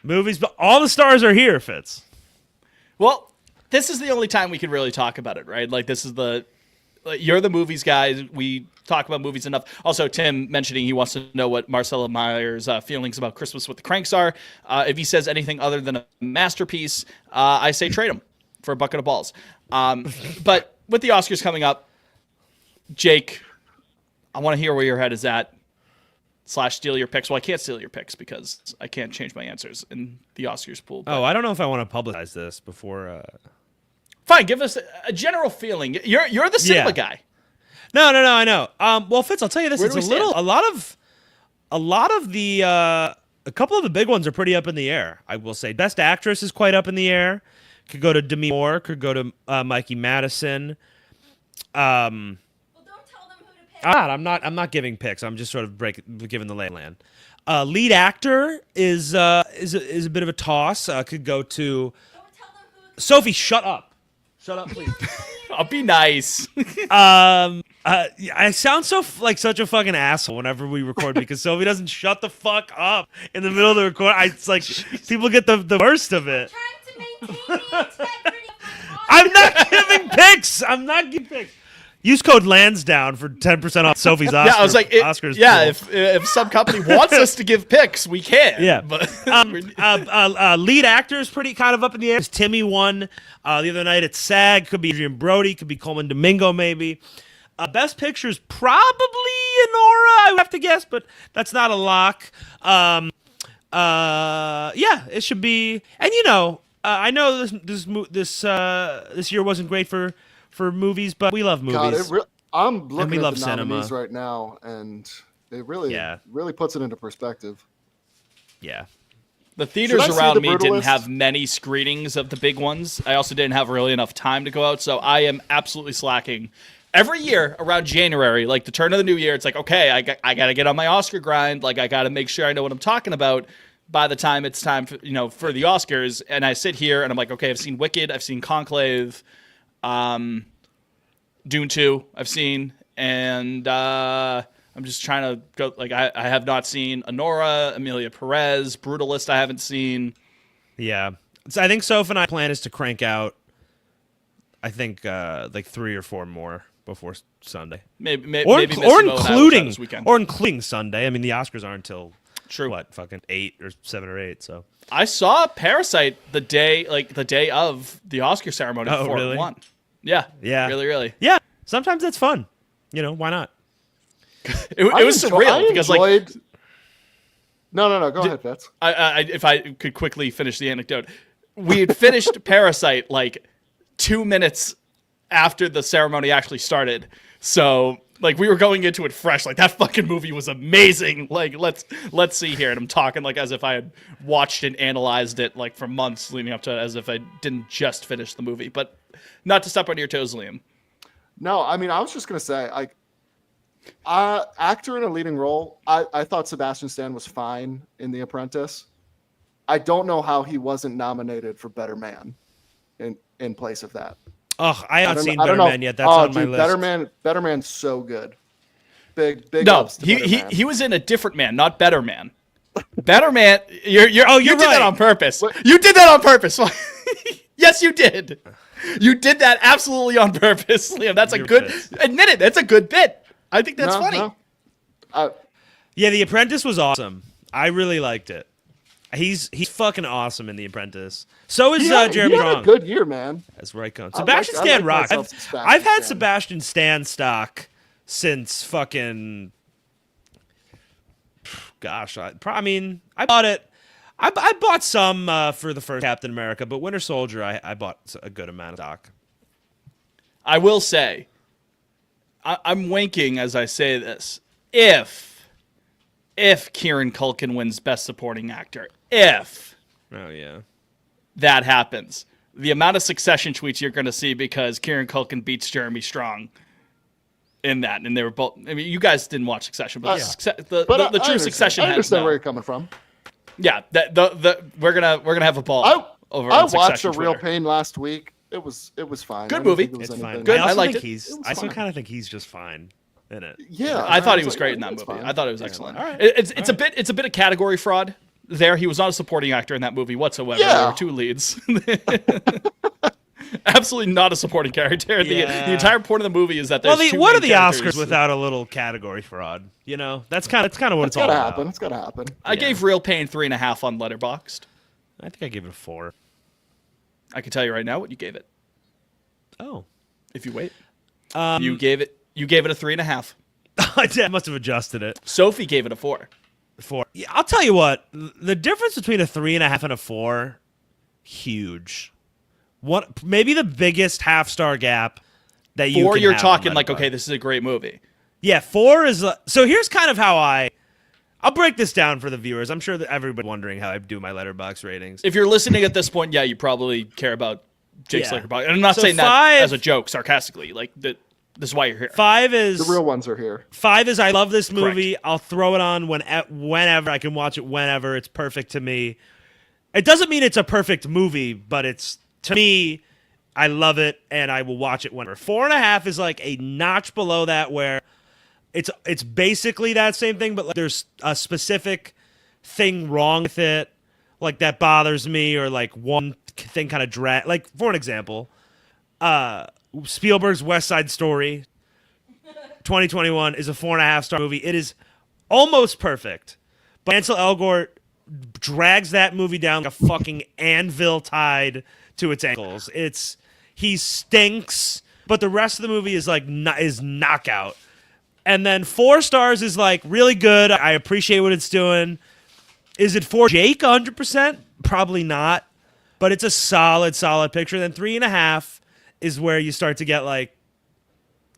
Movies, but all the stars are here, Fitz. Well, this is the only time we can really talk about it, right? Like, this is you're the movies guys. We talk about movies enough. Also, Tim mentioning he wants to know what Marcelo Meyer's feelings about Christmas with the Cranks are. If he says anything other than a masterpiece, I say trade him for a bucket of balls. But with the Oscars coming up, Jake, I want to hear where your head is at. / steal your picks. Well, I can't steal your picks because I can't change my answers in the Oscars pool. But Oh, I don't know if I want to publicize this before. fine, give us a general feeling. You're the cinema Yeah. guy. No, I know. Well, Fitz, I'll tell you this: Where it's do we stand? a lot of the a couple of the big ones are pretty up in the air. I will say, Best Actress is quite up in the air. Could go to Demi Moore. Could go to Mikey Madison. Well, don't tell them who to I'm not giving picks. I'm just sort of giving the lay of the land. Lead actor is a bit of a toss. Could go to Don't tell them who. Sophie. Shut up. Shut up, please. I'll be nice. I sound like such a fucking asshole whenever we record because Sophie doesn't shut the fuck up in the middle of the record. It's like people get the worst of it. Trying to maintain the integrity of my I'm not giving picks. I'm not giving picks. Use code Lansdowne for 10% off Sophie's Oscar. Yeah, I was like, Oscars. yeah, pool. if some company wants us to give picks, we can. Yeah. But Lead actor is pretty kind of up in the air. Timmy won the other night at SAG. Could be Adrian Brody. Could be Coleman Domingo, maybe. Best picture is probably Honora, I would have to guess, but that's not a lock. Yeah, it should be. And I know this year wasn't great for movies, but we love movies. God, I'm looking at love the cinema. nominees right now, and it really puts it into perspective. Yeah. the theaters Should I see around The me didn't Brutalist? have many screenings of the big ones. I also didn't have really enough time to go out, so I am absolutely slacking. Every year around January, like the turn of the new year, it's like, okay, I got to get on my Oscar grind. Like I got to make sure I know what I'm talking about by the time it's time for, for the Oscars. And I sit here and I'm like, okay, I've seen Wicked, I've seen Conclave, Dune 2 I've seen, and I'm just trying to go, like I have not seen Honora, Emilia Perez, Brutalist I haven't seen. Yeah. So I think Soph and I plan is to crank out, I think, like 3 or 4 more before Sunday. Maybe Or Missy Mo and I will try including this weekend. Sunday. I mean, the Oscars aren't until True. what, fucking 8 or 7 or 8, so. I saw Parasite the day of the Oscar ceremony Oh, before really? it won. Yeah. Yeah. Really. Yeah. Sometimes that's fun. Why not? It was surreal because like No. Go ahead, Fitz. if I could quickly finish the anecdote, we had finished Parasite like 2 minutes after the ceremony actually started. So like we were going into it fresh. Like that fucking movie was amazing. Like let's see here. And I'm talking like as if I had watched and analyzed it like for months leading up to it, as if I didn't just finish the movie. But not to step on your toes, Liam. No, I mean, I was just gonna say, like, actor in a leading role. I thought Sebastian Stan was fine in The Apprentice. I don't know how he wasn't nominated for Better Man in place of that. Oh, I haven't seen I don't Better know. Man yet. That's on my dude, list. Better Man's so good. Big No, ups to Better Man. he was in A Different Man, not Better Man. Better Man, you did right. that on purpose. What? You did that on purpose. Yes, you did. You did that absolutely on purpose, Liam. That's You're a good. pissed. Admit it. That's a good bit. I think that's funny. No. Yeah, The Apprentice was awesome. I really liked it. He's fucking awesome in The Apprentice. So is Jeremy he had Strong. a good year, man. That's where I come. I Sebastian like Stan rocks. myself some Sebastian I've had Stan. Sebastian Stan stock since fucking. Gosh, I bought it. I bought some for the first Captain America, but Winter Soldier, I bought a good amount of stock. I will say, I'm winking as I say this. If Kieran Culkin wins Best Supporting Actor, if Oh yeah. that happens, the amount of Succession tweets you're going to see because Kieran Culkin beats Jeremy Strong in that, and they were both. I mean, you guys didn't watch Succession, but the true understand. Succession I has understand no. where you're coming from. Yeah, we're gonna have a ball over. I on watched Succession A Real Twitter. Pain last week. It was fine. Good I didn't movie. think it was It's anything- fine. Good. I, also liked think it. he's. was I still fine. kind of think he's just fine in it. Yeah, I thought he was was like, great in that it's movie. fine. I thought it was excellent. All right. It's a bit of category fraud there. He was not a supporting actor in that movie whatsoever. Yeah. There were 2 leads. Absolutely not a supporting character. Yeah. The entire point of the movie is that there's two what are main the characters. Oscars without a little category fraud? That's kind of what It's it's all gotta about. happen. It's gotta happen. I gave Real Pain 3.5 on Letterboxd. I think I gave it a 4. I can tell you right now what you gave it. Oh. If you wait, you gave it a 3.5. I must have adjusted it. Sophie gave it a 4. 4. Yeah, I'll tell you what. The difference between a 3.5 and a 4, huge. What? Maybe the biggest half-star gap that you. 4, can you're have talking on like, Letterboxd. okay, this is a great movie. Yeah, 4 is. So here's kind of how I'll break this down for the viewers. I'm sure that everybody wondering how I do my Letterboxd ratings. If you're listening at this point, yeah, you probably care about Jake's Yeah. Letterboxd. And I'm not So saying 5 that as a joke, sarcastically. Like that, This is why you're here. 5 is The real ones are here. 5 is I love this movie. I'll throw it on whenever I can watch it. Whenever it's perfect to me. It doesn't mean it's a perfect movie, but it's to me. I love it and I will watch it whenever. 4.5 is like a notch below that, where it's basically that same thing, but like there's a specific thing wrong with it, like that bothers me, or like one thing kind of drag. Like for an example, Spielberg's West Side Story 2021 is a 4.5-star movie. It is almost perfect, but Ansel Elgort drags that movie down like a fucking anvil tied to its ankles. He stinks, but the rest of the movie is like is knockout. And then 4 stars is like really good. I appreciate what it's doing. Is it for Jake 100%? Probably not, but it's a solid picture. Then 3.5 is where you start to get like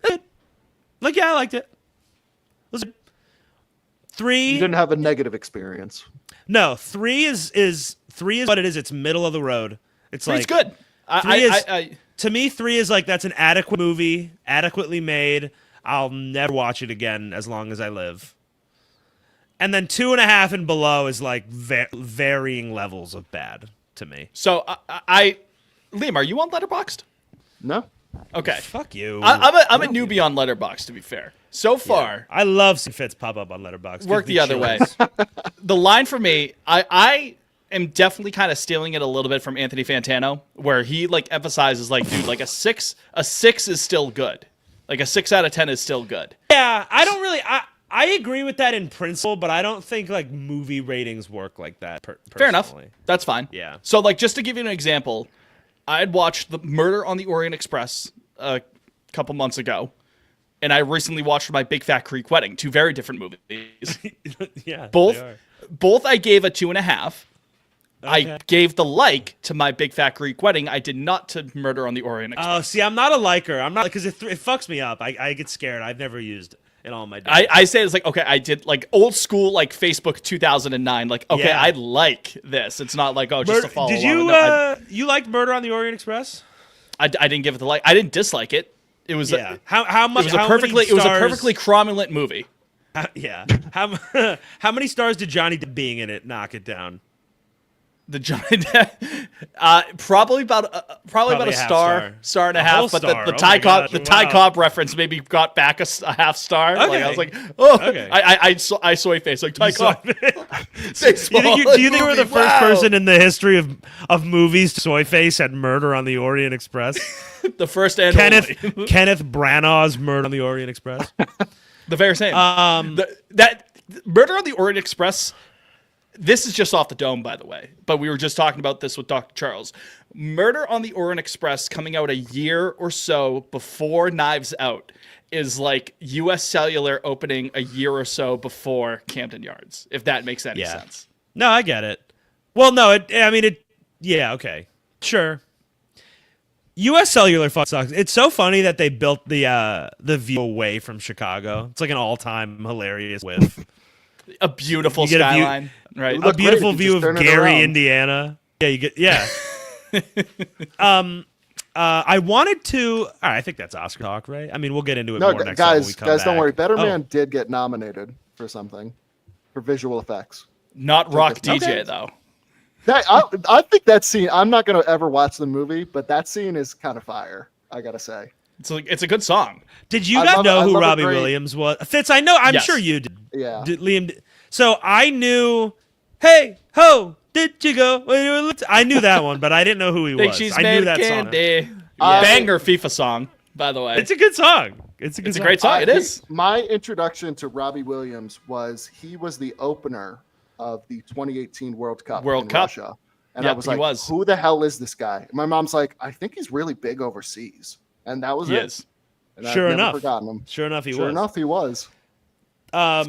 yeah, I liked it. Listen, 3. You didn't have a negative experience. No, 3 is what it is. It's middle of the road. It's Three's like good. To me, 3 is like that's an adequate movie, adequately made. I'll never watch it again as long as I live. And then 2.5 and below is like varying levels of bad to me. So Liam, are you on Letterboxd? No. Okay. Fuck you. I'm a newbie on Letterboxd, to be fair. So far, I love seeing Fitz pop up on Letterboxd. work the other way. The line for me, I am definitely kind of stealing it a little bit from Anthony Fantano, where he like emphasizes like, dude, like a 6 is still good. Like a 6 out of 10 is still good. Yeah, I don't really. I agree with that in principle, but I don't think like movie ratings work like that. Fair enough. That's fine. Yeah. So like, just to give you an example, I had watched the Murder on the Orient Express a couple months ago, and I recently watched My Big Fat Greek Wedding. 2 very different movies. Yeah. Both I gave a 2.5. Okay. I gave the like to My Big Fat Greek Wedding. I did not to Murder on the Orient Express. Oh, see, I'm not a liker. I'm not, because it fucks me up. I get scared. I've never used in all my days. I say it's like, okay, I did like old school, like Facebook 2009. Like, okay, Yeah. I like this. It's not like, oh, just to follow Did along. you No, you liked Murder on the Orient Express? I didn't give it the like. I didn't dislike it. It was Yeah. How much? it was a perfectly cromulent movie. Yeah. How many stars did Johnny Depp being in it knock it down? The Johnny Depp, probably about a star and a A half. whole But star. the Oh Ty my Cobb gosh, the Ty wow. Cobb reference maybe got back a half star. Okay. Like I was like, oh, Okay. I soy face like Ty Cobb. Do you think you were the first person in the history of movies to soy face at Murder on the Orient Express? The first and Kenneth only. Kenneth Branagh's Murder on the Orient Express. The very same. That Murder on the Orient Express. This is just off the dome, by the way, but we were just talking about this with Dr. Charles. Murder on the Orient Express coming out a year or so before Knives Out is like U.S. Cellular opening a year or so before Camden Yards, if that makes any sense. No, I get it. Well, no, yeah, okay. Sure. U.S. Cellular fuck sucks. It's so funny that they built the view away from Chicago. It's like an all-time hilarious whiff. A beautiful You get a view- skyline, right? It A looked beautiful great if you view just of turn it Gary, around. Indiana. Yeah, you get I wanted to. All right, I think that's Oscar talk, right? I mean, we'll get into it No, more next time when we guys, come don't back. worry. Better Oh. Man did get nominated for something, for visual effects. Not Rock Okay. DJ though. I think that scene. I'm not going to ever watch the movie, but that scene is kind of fire. I gotta say. It's a good song. Did you I guys love know it. I who love it Robbie great. Williams was? Fitz, I know. I'm Yes. sure you did. Yeah. Liam. So I knew. Hey ho! Did you go? I knew that one, but I didn't know who he Think was. she's I made knew that candy. song. Banger FIFA song, by the way. It's a good song. It's a good It's a song. great song. It is. My introduction to Robbie Williams was he was the opener of the 2018 World Cup in Russia. And I Yep, was he like, was. who the hell is this guy? And my mom's like, I think he's really big overseas. And that was He it. is. And I've Sure never enough. forgotten him. Sure enough, he Sure was. enough, he was. I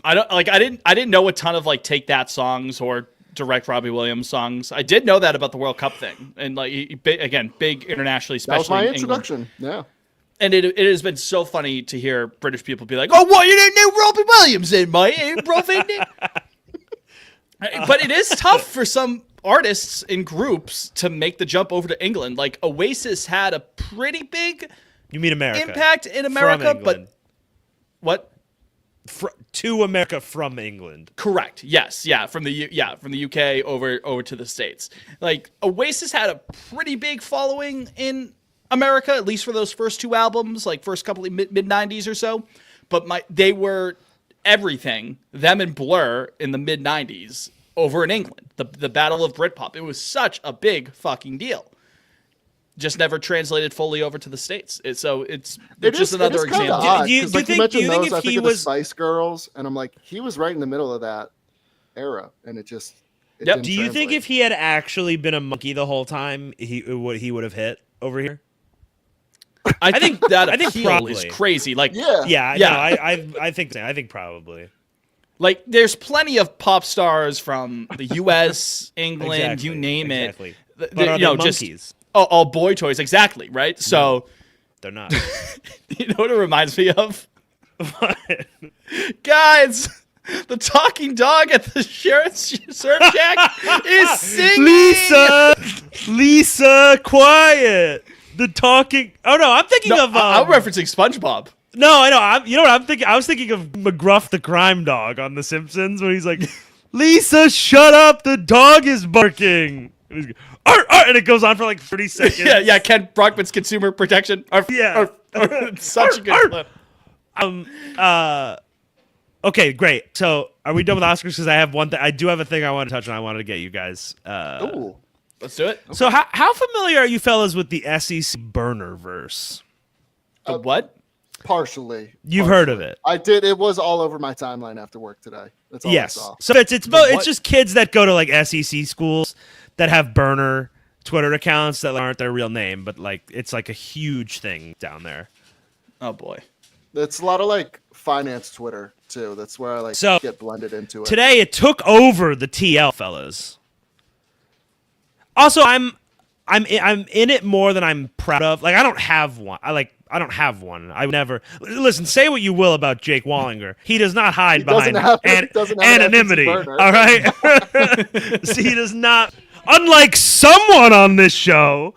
didn't know a ton of like Take That songs or direct Robbie Williams songs. I did know that about the World Cup thing, and like again, big internationally, That was especially my in England. introduction. Yeah. And it has been so funny to hear British people be like, "Oh, what you didn't know Robbie Williams in my But it is tough for some artists and groups to make the jump over to England. Like Oasis had a pretty big You mean America? impact in America, From but England. what? To America from England. Correct. Yes. Yeah. From the UK over to the States. Like Oasis had a pretty big following in America, at least for those first two albums, like first couple of mid '90s or so. But they were everything. Them and Blur in the mid '90s over in England. The Battle of Britpop. It was such a big fucking deal. Just never translated fully over to the States. It's just another example. Odd, Do you like think- you mentioned do you think those, if I think he of was- the Spice Girls, and I'm like, he was right in the middle of that era, and it Yep. didn't Do you think translate. if he had actually been a monkey the whole time, he would have hit over here? I think that I think appeal probably. is crazy. Like, Yeah. Yeah, Yeah. No, I think probably. like there's plenty of pop stars from the U.S., England, Exactly, you name exactly. it. But are they Just monkeys? all boy toys, exactly, right? So, They're not. you know what it reminds me of, What? guys? The talking dog at the sheriff's surf shack is singing. Lisa, quiet. The talking. Oh no, I'm thinking No, of. I'm referencing SpongeBob. No, I know. You know what I'm thinking? I was thinking of McGruff the crime dog on The Simpsons when he's like, "Lisa, shut up! The dog is barking." And, he's, "Arr, arr," and it goes on for like 30 seconds. Yeah. Ken Brockman's Consumer Protection. Yeah. It's such a good clip. Okay, great. So, are we done with Oscars? Because I have one thing. I do have a thing I want to touch on. I wanted to get you guys. Ooh. Let's do it. So, how familiar are you fellas with the SEC burner verse? The what? Partially. You've heard of it. I did. It was all over my timeline after work today. That's all Yes. I saw. So it's what? just kids that go to like SEC schools that have burner Twitter accounts that aren't their real name, but like it's like a huge thing down there. Oh boy. It's a lot of like finance Twitter too. That's where I like So, get blended into it. Today it took over the TL fellas. Also, I'm in it more than I'm proud of. Like I don't have one. I don't have one. I would never listen. Say what you will about Jake Wallinger. He does not hide behind doesn't have an anonymity. SEC burner. All right. So he does not. Unlike someone on this show.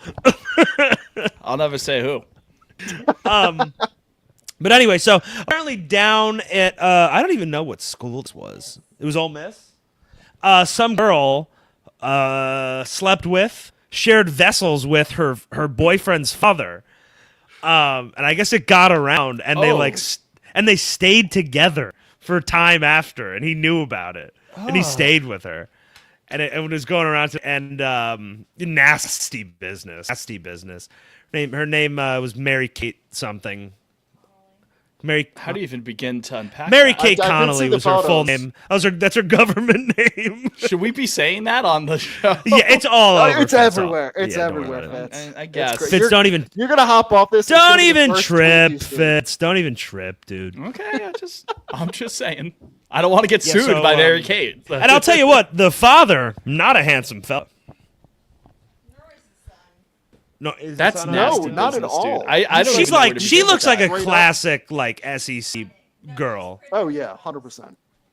I'll never say who. But anyway, so apparently down at I don't even know what school this was. It was Ole Miss. Some girl shared vessels with her boyfriend's father. And I guess it got around, and they and they stayed together for time after, and he knew about it, and he stayed with her, and it was going around nasty business. Her name was Mary Kate something. How do you even begin to unpack Mary that? Kate I did see Connolly the was her full photos. name. That's her government name. Should we be saying that on the show? Yeah, it's all over. It's Fitz. everywhere. It's Yeah, don't worry everywhere, about it. Fitz. I guess. It's great. Fitz, You're- don't even You're gonna hop off this. It's don't gonna be the even first tweet trip, you see. Fitz. Don't even trip, dude. Okay, I'm just saying. I don't want to get Yeah, sued so, by Mary Kate. And I'll tell you what, the father, not a handsome fella. No, is the That's son nasty. No, not at business, all. Dude. I don't She's even know where like to she begin looks with like a that. classic like SEC girl. Oh yeah, 100%.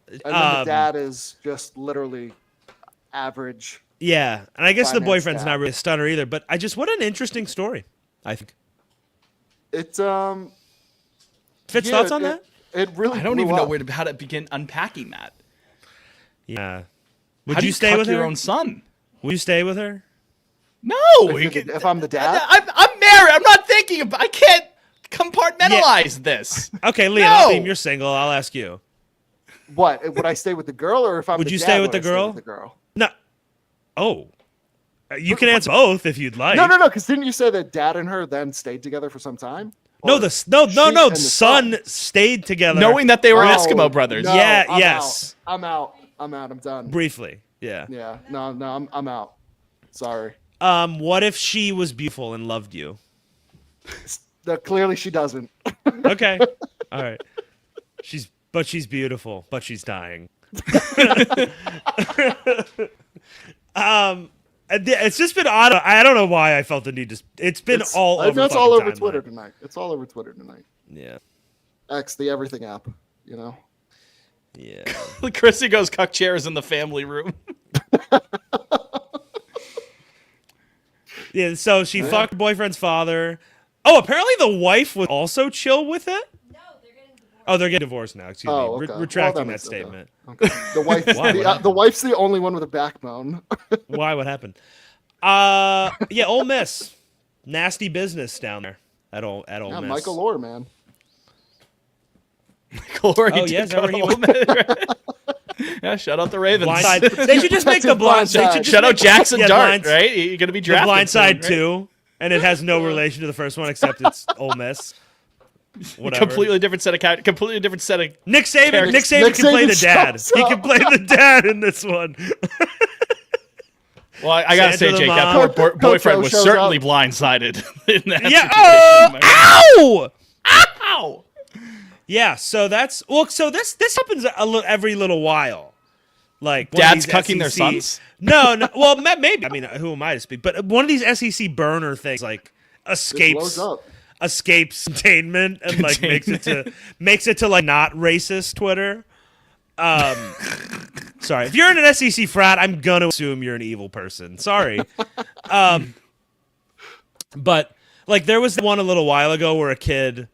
And then the dad is just literally average. Yeah, and I guess the Finance boyfriend's dad. not really a stunner either. But what an interesting story. I think. It's Fitz, yeah, thoughts on that? It really. I don't blew even know up. how to begin unpacking that. Yeah. Would How do you stay cuck with your her? own son? Would you stay with her? No, If I'm the dad, I'm married. I'm not thinking of. I can't compartmentalize this. Okay, Leon, No. I'll think you're single. I'll ask you. what would I stay with the girl, or if I'm Would the you dad, stay with would the I stay girl? with the girl? No. Oh. You can answer both if you'd like. No. Because didn't you say that dad and her then stayed together for some time? No, Or no. she The and son stayed together. Knowing that they were Oh, Eskimo brothers. no, Yeah, I'm yes. out. I'm out. I'm done. briefly. Yeah. Yeah. No. I'm out. Sorry. What if she was beautiful and loved you? Clearly she doesn't. Okay. All right. She's beautiful, but she's dying. It's just been odd. I don't know why I felt the need to. It's been all over. It's all over Twitter tonight. It's all over Twitter tonight. Yeah. X, the everything app. You know. Yeah. Chrissy goes cuck chairs in the family room. Yeah. So she fucked her boyfriend's father. Oh, apparently the wife was also chill with it. No, they're getting divorced. Oh, they're getting divorced now. Excuse Oh, me. okay. Retracting Well, that makes- okay. statement. Okay. The wife, Why? What happened? the wife's the only one with a backbone. Why? What happened? Yeah, Ole Miss, nasty business down there at Ole Yeah, Miss. Michael Orr, man. Corey Oh, did yeah, is that go where to he Ole Miss. Yeah, shout out the Ravens. Blindside. They should just make the Protective They blindside. should just Shout out make- Jackson yeah, Dart, Blinds- right? You're gonna be The drafted. Blindside soon, right? 2, and it has no relation to the first one except it's Ole Miss. Whatever. Completely different set of completely different set of. Nick Saban. Nick Nick Saban can play the Saban dad. shows He can up. play the dad in this one. Well, I gotta say, Santa the Jake, that mom. poor boyfriend Coach was shows certainly up. blindsided in that Yeah. situation. Ow! Yeah. So that's So this happens every little while. Like one of Dads these cucking their SEC sons? No. Well, maybe. I mean, who am I to speak? But one of these SEC burner things like escapes. blows up. Escapes containment and like makes it to like not racist Twitter. Sorry, if you're in an SEC frat, I'm gonna assume you're an evil person. Sorry, but like there was one a little while ago where a kid,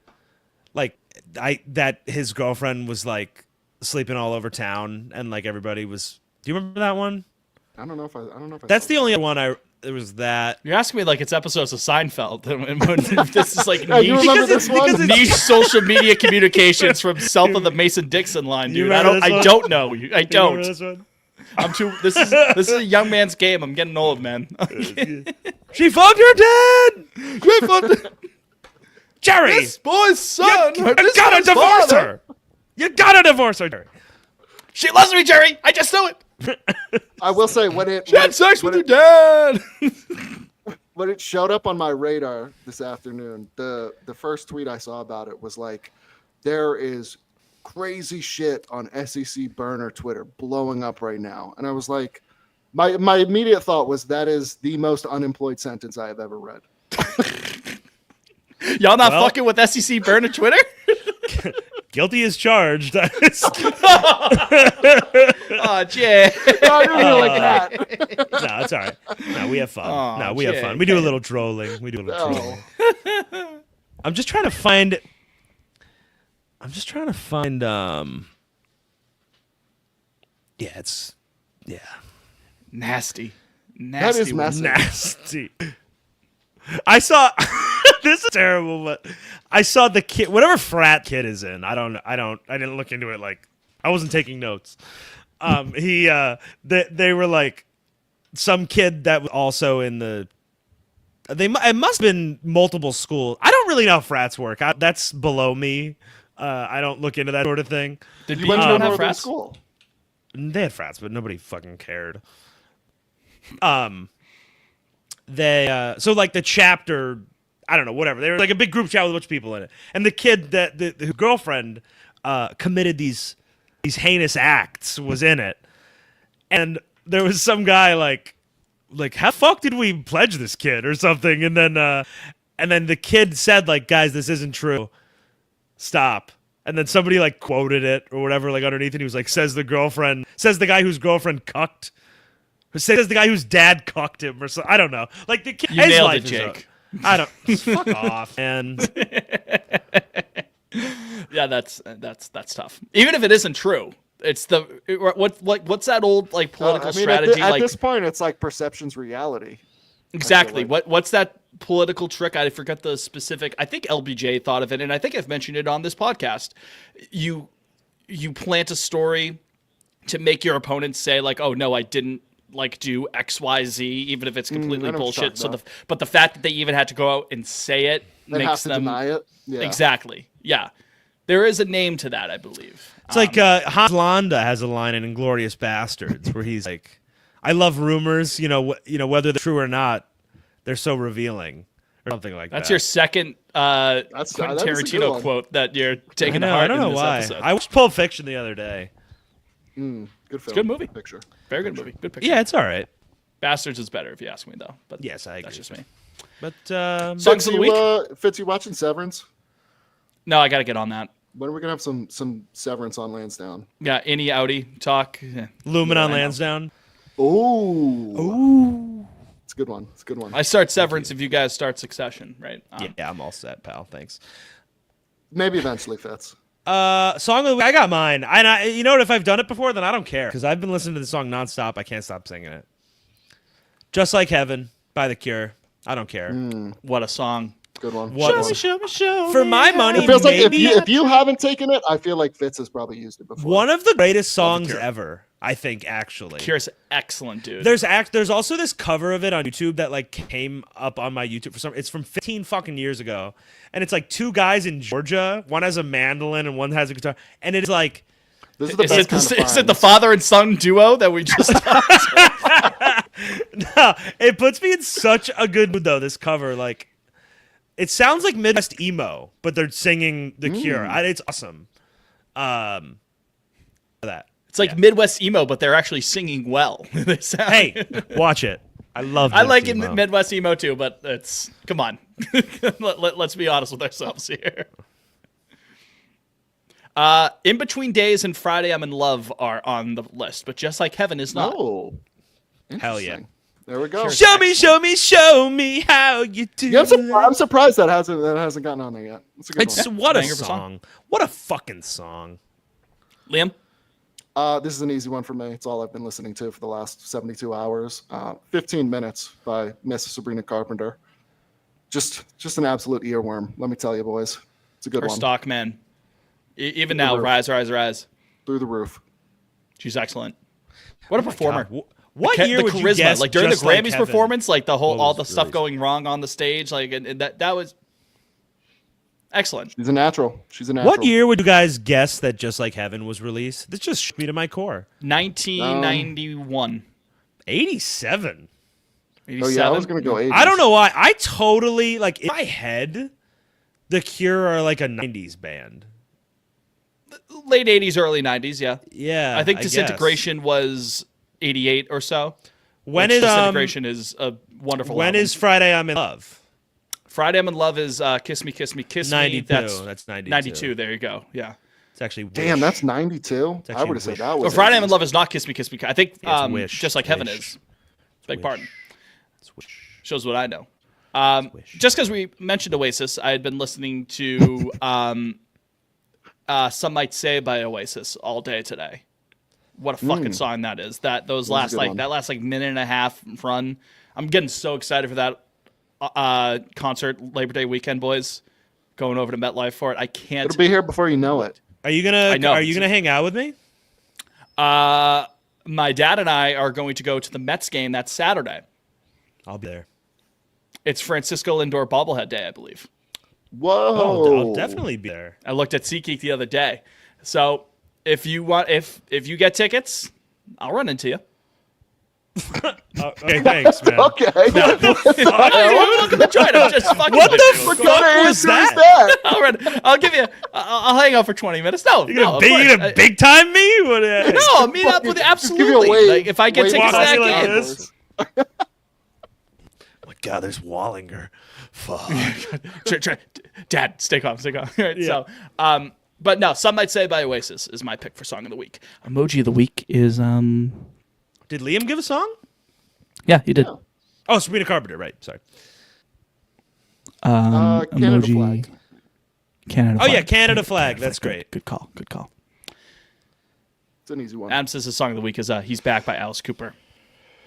like that his girlfriend was like sleeping all over town and like everybody was. Do you remember that one? I don't know if I. That's saw the only one there was that. You're asking me like it's episodes of Seinfeld. And this is like Hey, you niche, remember this one? niche social media communications from south of the Mason-Dixon line, You dude. I remember don't. this I one? don't know. I You remember don't. this one? I'm too. This is a young man's game. I'm getting old, man. She fucked her dad. Jerry, This boy's son. you this gotta boy's divorce father. her. You gotta divorce her, Jerry. She loves me, Jerry. I just know it. I will say when it She had sex with when your it, dad. when it showed up on my radar this afternoon, the first tweet I saw about it was like, there is crazy shit on SEC burner Twitter blowing up right now, and I was like, my immediate thought was that is the most unemployed sentence I have ever read. Y'all not Well- fucking with SEC burner Twitter? Guilty as charged. Oh, Jay. No, I didn't really like that. No, it's all right. No, we have fun. Aw, No, we have Jake. fun. We do a little trolling. No. I'm just trying to find. Yeah, it's Nasty. That is Nasty. messy. nasty. I saw. This is terrible, but I saw the kid, whatever frat kid is in. I didn't look into it. Like I wasn't taking notes. They were like some kid that was also in the. It must have been multiple schools. I don't really know how frats work. That's below me. I don't look into that sort of thing. Did You you went to a don't have northern frats? school. They had frats, but nobody fucking cared. So like the chapter, I don't know, whatever. They were like a big group chat with a bunch of people in it, and the kid that the girlfriend committed these heinous acts was in it, and there was some guy like how the fuck did we pledge this kid or something, and then the kid said like, guys, this isn't true, stop. And then somebody like quoted it or whatever, like underneath it. He was like, says the guy whose girlfriend cucked. Says the guy whose dad cucked him or something. I don't know. Like the kid, You his nailed life it, is Jake. I don't. Fuck off, man. Yeah, that's tough. Even if it isn't true, it's what's that old like political strategy? At like this point, it's like perception's reality. exactly. like. What's that political trick? I forget the specific. I think LBJ thought of it, and I think I've mentioned it on this podcast. You plant a story to make your opponents say like, "Oh no, I didn't like do X, Y, Z," even if it's completely I know what you're bullshit. So talking but the fact that they even had to go out and say it They makes have to them deny it. Yeah. exactly. Yeah, there is a name to that, I believe. It's like Hans Landa has a line in *Inglourious Bastards* where he's like, "I love rumors, whether they're true or not, they're so revealing," or something like That's that. your second Quentin that was a good Tarantino one. quote that you're I taking to know. heart I don't in know this why. episode. I watched Pulp Fiction the other day. Good film. good movie. Picture. Very good movie. Good picture. Yeah, it's all right. Bastards is better if you ask me though. But Yes, I agree. that's just me. But Songs of the week? Fitz, you watching Severance? No, I got to get on that. When are we gonna have some Severance on Lansdowne? Yeah, any Audi talk. Yeah. Lumen on I know. Lansdowne. Ooh. It's a good one. It's a good one. I start Severance if you guys start Succession, right? Yeah, I'm all set, pal. Thanks. Maybe eventually, Fitz. Song of the week. I got mine. And you know what? If I've done it before, then I don't care because I've been listening to the song nonstop. I can't stop singing it. Just Like Heaven by The Cure. I don't care. What a song. Good one. Show me. For my money, It feels like maybe if you haven't taken it, I feel like Fitz has probably used it before. one of the greatest songs ever. I think actually. Cure's excellent, dude. There's also this cover of it on YouTube that like came up on my YouTube for some. It's from 15 fucking years ago, and it's like two guys in Georgia. One has a mandolin and one has a guitar, and it's like. This is the Is best it, kind of is it the finds. father and son duo that we just No, it puts me in such a good mood though. This cover, like, it sounds like Midwest emo, but they're singing The Cure. It's awesome. That. It's like Midwest emo, but they're actually singing well. They sound, Hey, watch it. I love. I like Midwest emo. Midwest emo too, but it's come on. Let's be honest with ourselves here. In Between Days and Friday I'm in Love are on the list, but Just Like Heaven is not. Oh, Hell yeah. interesting. There we go. Show me how you do. Yeah, I'm surprised that hasn't gotten on there yet. It's a good It's one. what a Banger of a song. song. What a fucking song. Liam? This is an easy one for me. It's all I've been listening to for the last 72 hours. 15 Minutes by Miss Sabrina Carpenter. Just an absolute earworm. Let me tell you, boys. It's a good Her one. stock, man. Even now, roof. rise. Through the roof. She's excellent. What a performer. God, what The year would charisma, you guess? like during the Just Like Grammys Heaven? performance, like all the was stuff released? going wrong on the stage, like and that was excellent. She's a natural. She's a natural. What year would you guys guess that Just Like Heaven was released? This just shook me to my core. 1991. 87. 87. Oh yeah, I was gonna go 80s. I don't know why. I totally like in my head. The Cure are like a 90s band. Late 80s, early 90s, yeah. Yeah, I think guess. Disintegration was 88 or so. When which is Disintegration is a wonderful when album. is Friday I'm in Love? Friday I'm in Love is Kiss Me, Kiss Me, Kiss 92. Me. That's 92. 92. There you go. Yeah. It's actually Damn, Wish. that's 92. It's I would have actually said that was. But Friday I'm in 80s. Love is not Kiss Me, Kiss Me. I think Yeah, it's Wish. Just Like Heaven Wish. is. Beg pardon. It's Wish. Shows what I know. Wish. Just because we mentioned Oasis, I had been listening to Some Might Say by Oasis all day today. What a fucking song that is. That a good one. last minute and a half run. I'm getting so excited for that concert Labor Day weekend, boys. Going over to MetLife for it. I can't. It'll be here before you know it. Are you gonna I know. Are you gonna hang out with me? My dad and I are going to go to the Mets game that Saturday. I'll be there. It's Francisco Lindor Bobblehead Day, I believe. Whoa! I'll definitely be there. I looked at SeatGeek the other day. So if you want, if you get tickets, I'll run into you. Okay, thanks, man. Okay. Welcome to join. I'm just fucking What with the you. What fuck kind of was answer is that? that? I'll give you. I'll hang out for 20 minutes. No, You no, gonna, of big, course. you gonna big time me? What? No, I'll meet up with you. Just give you a Absolutely. wave. Like, if I get Wave tickets to walking that like game. this. My God, there's Wallinger. Fuck. Dad, stay calm. Right, Yeah. So, but no, Some Might Say by Oasis is my pick for song of the week. Emoji of the week is Did Liam give a song? Yeah, he did. Oh, Sabrina Carpenter, right? Sorry. Canada emoji. flag. Canada. Oh yeah, Canada flag. That's great. Good call. Good call. It's an easy one. Adam says his song of the week is "He's Back" by Alice Cooper.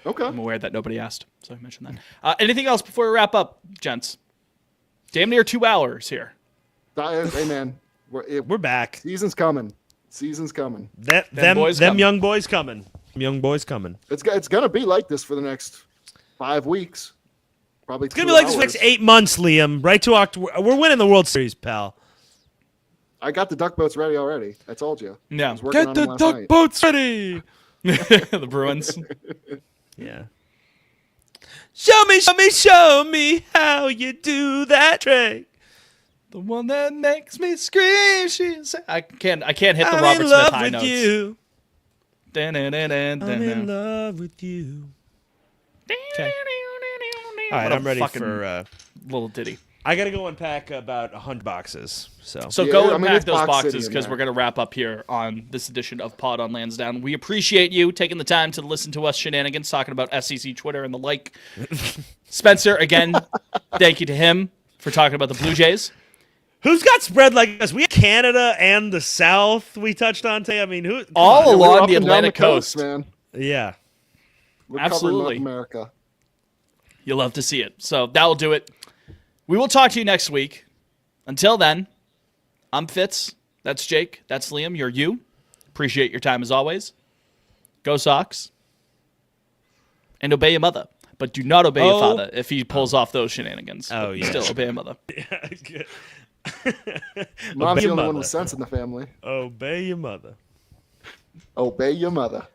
Okay. I'm aware that nobody asked, so I mentioned that. Anything else before we wrap up, gents? Damn near 2 hours here. Hey man, We're back. season's coming. Season's coming. Them boys them coming. young boys coming. Young boys coming. It's gonna be like this for the next 5 weeks. Probably It's gonna be like this for the next 8 months, Liam. Right to October. We're winning the World Series, pal. I got the duck boats ready already. I told you. I Yeah. was working Get on the them last duck night. boats ready. The Bruins. Yeah. Show me how you do that trick. The one that makes me scream. I can't hit the I'm Robert in Smith love high with notes. you. I'm in Dun-dun-dun-dun-dun. love with you. Okay. All right, What a I'm ready fucking for. little ditty. I gotta go unpack about 100 boxes. So So Yeah, go I mean, unpack it's those Box City boxes in because there. we're going to wrap up here on this edition of Pod on Lansdowne. We appreciate you taking the time to listen to us shenanigans, talking about SEC Twitter and the like. Spencer, again, thank you to him for talking about the Blue Jays. who's got spread like us? We have Canada and the South. We touched on today. I mean, who? come All on. Yeah, we're along up the and down Atlantic coast. man. Yeah. We're Absolutely. covering North America. You'll love to see it. So that will do it. We will talk to you next week. Until then, I'm Fitz. That's Jake. That's Liam. You're you. Appreciate your time as always. Go Sox. And obey your mother. But do not obey your father if he pulls off those shenanigans. Oh, But yeah. Still obey your mother. Mom's Obey the only one mother. with sense in the family. Obey your mother. Obey your mother.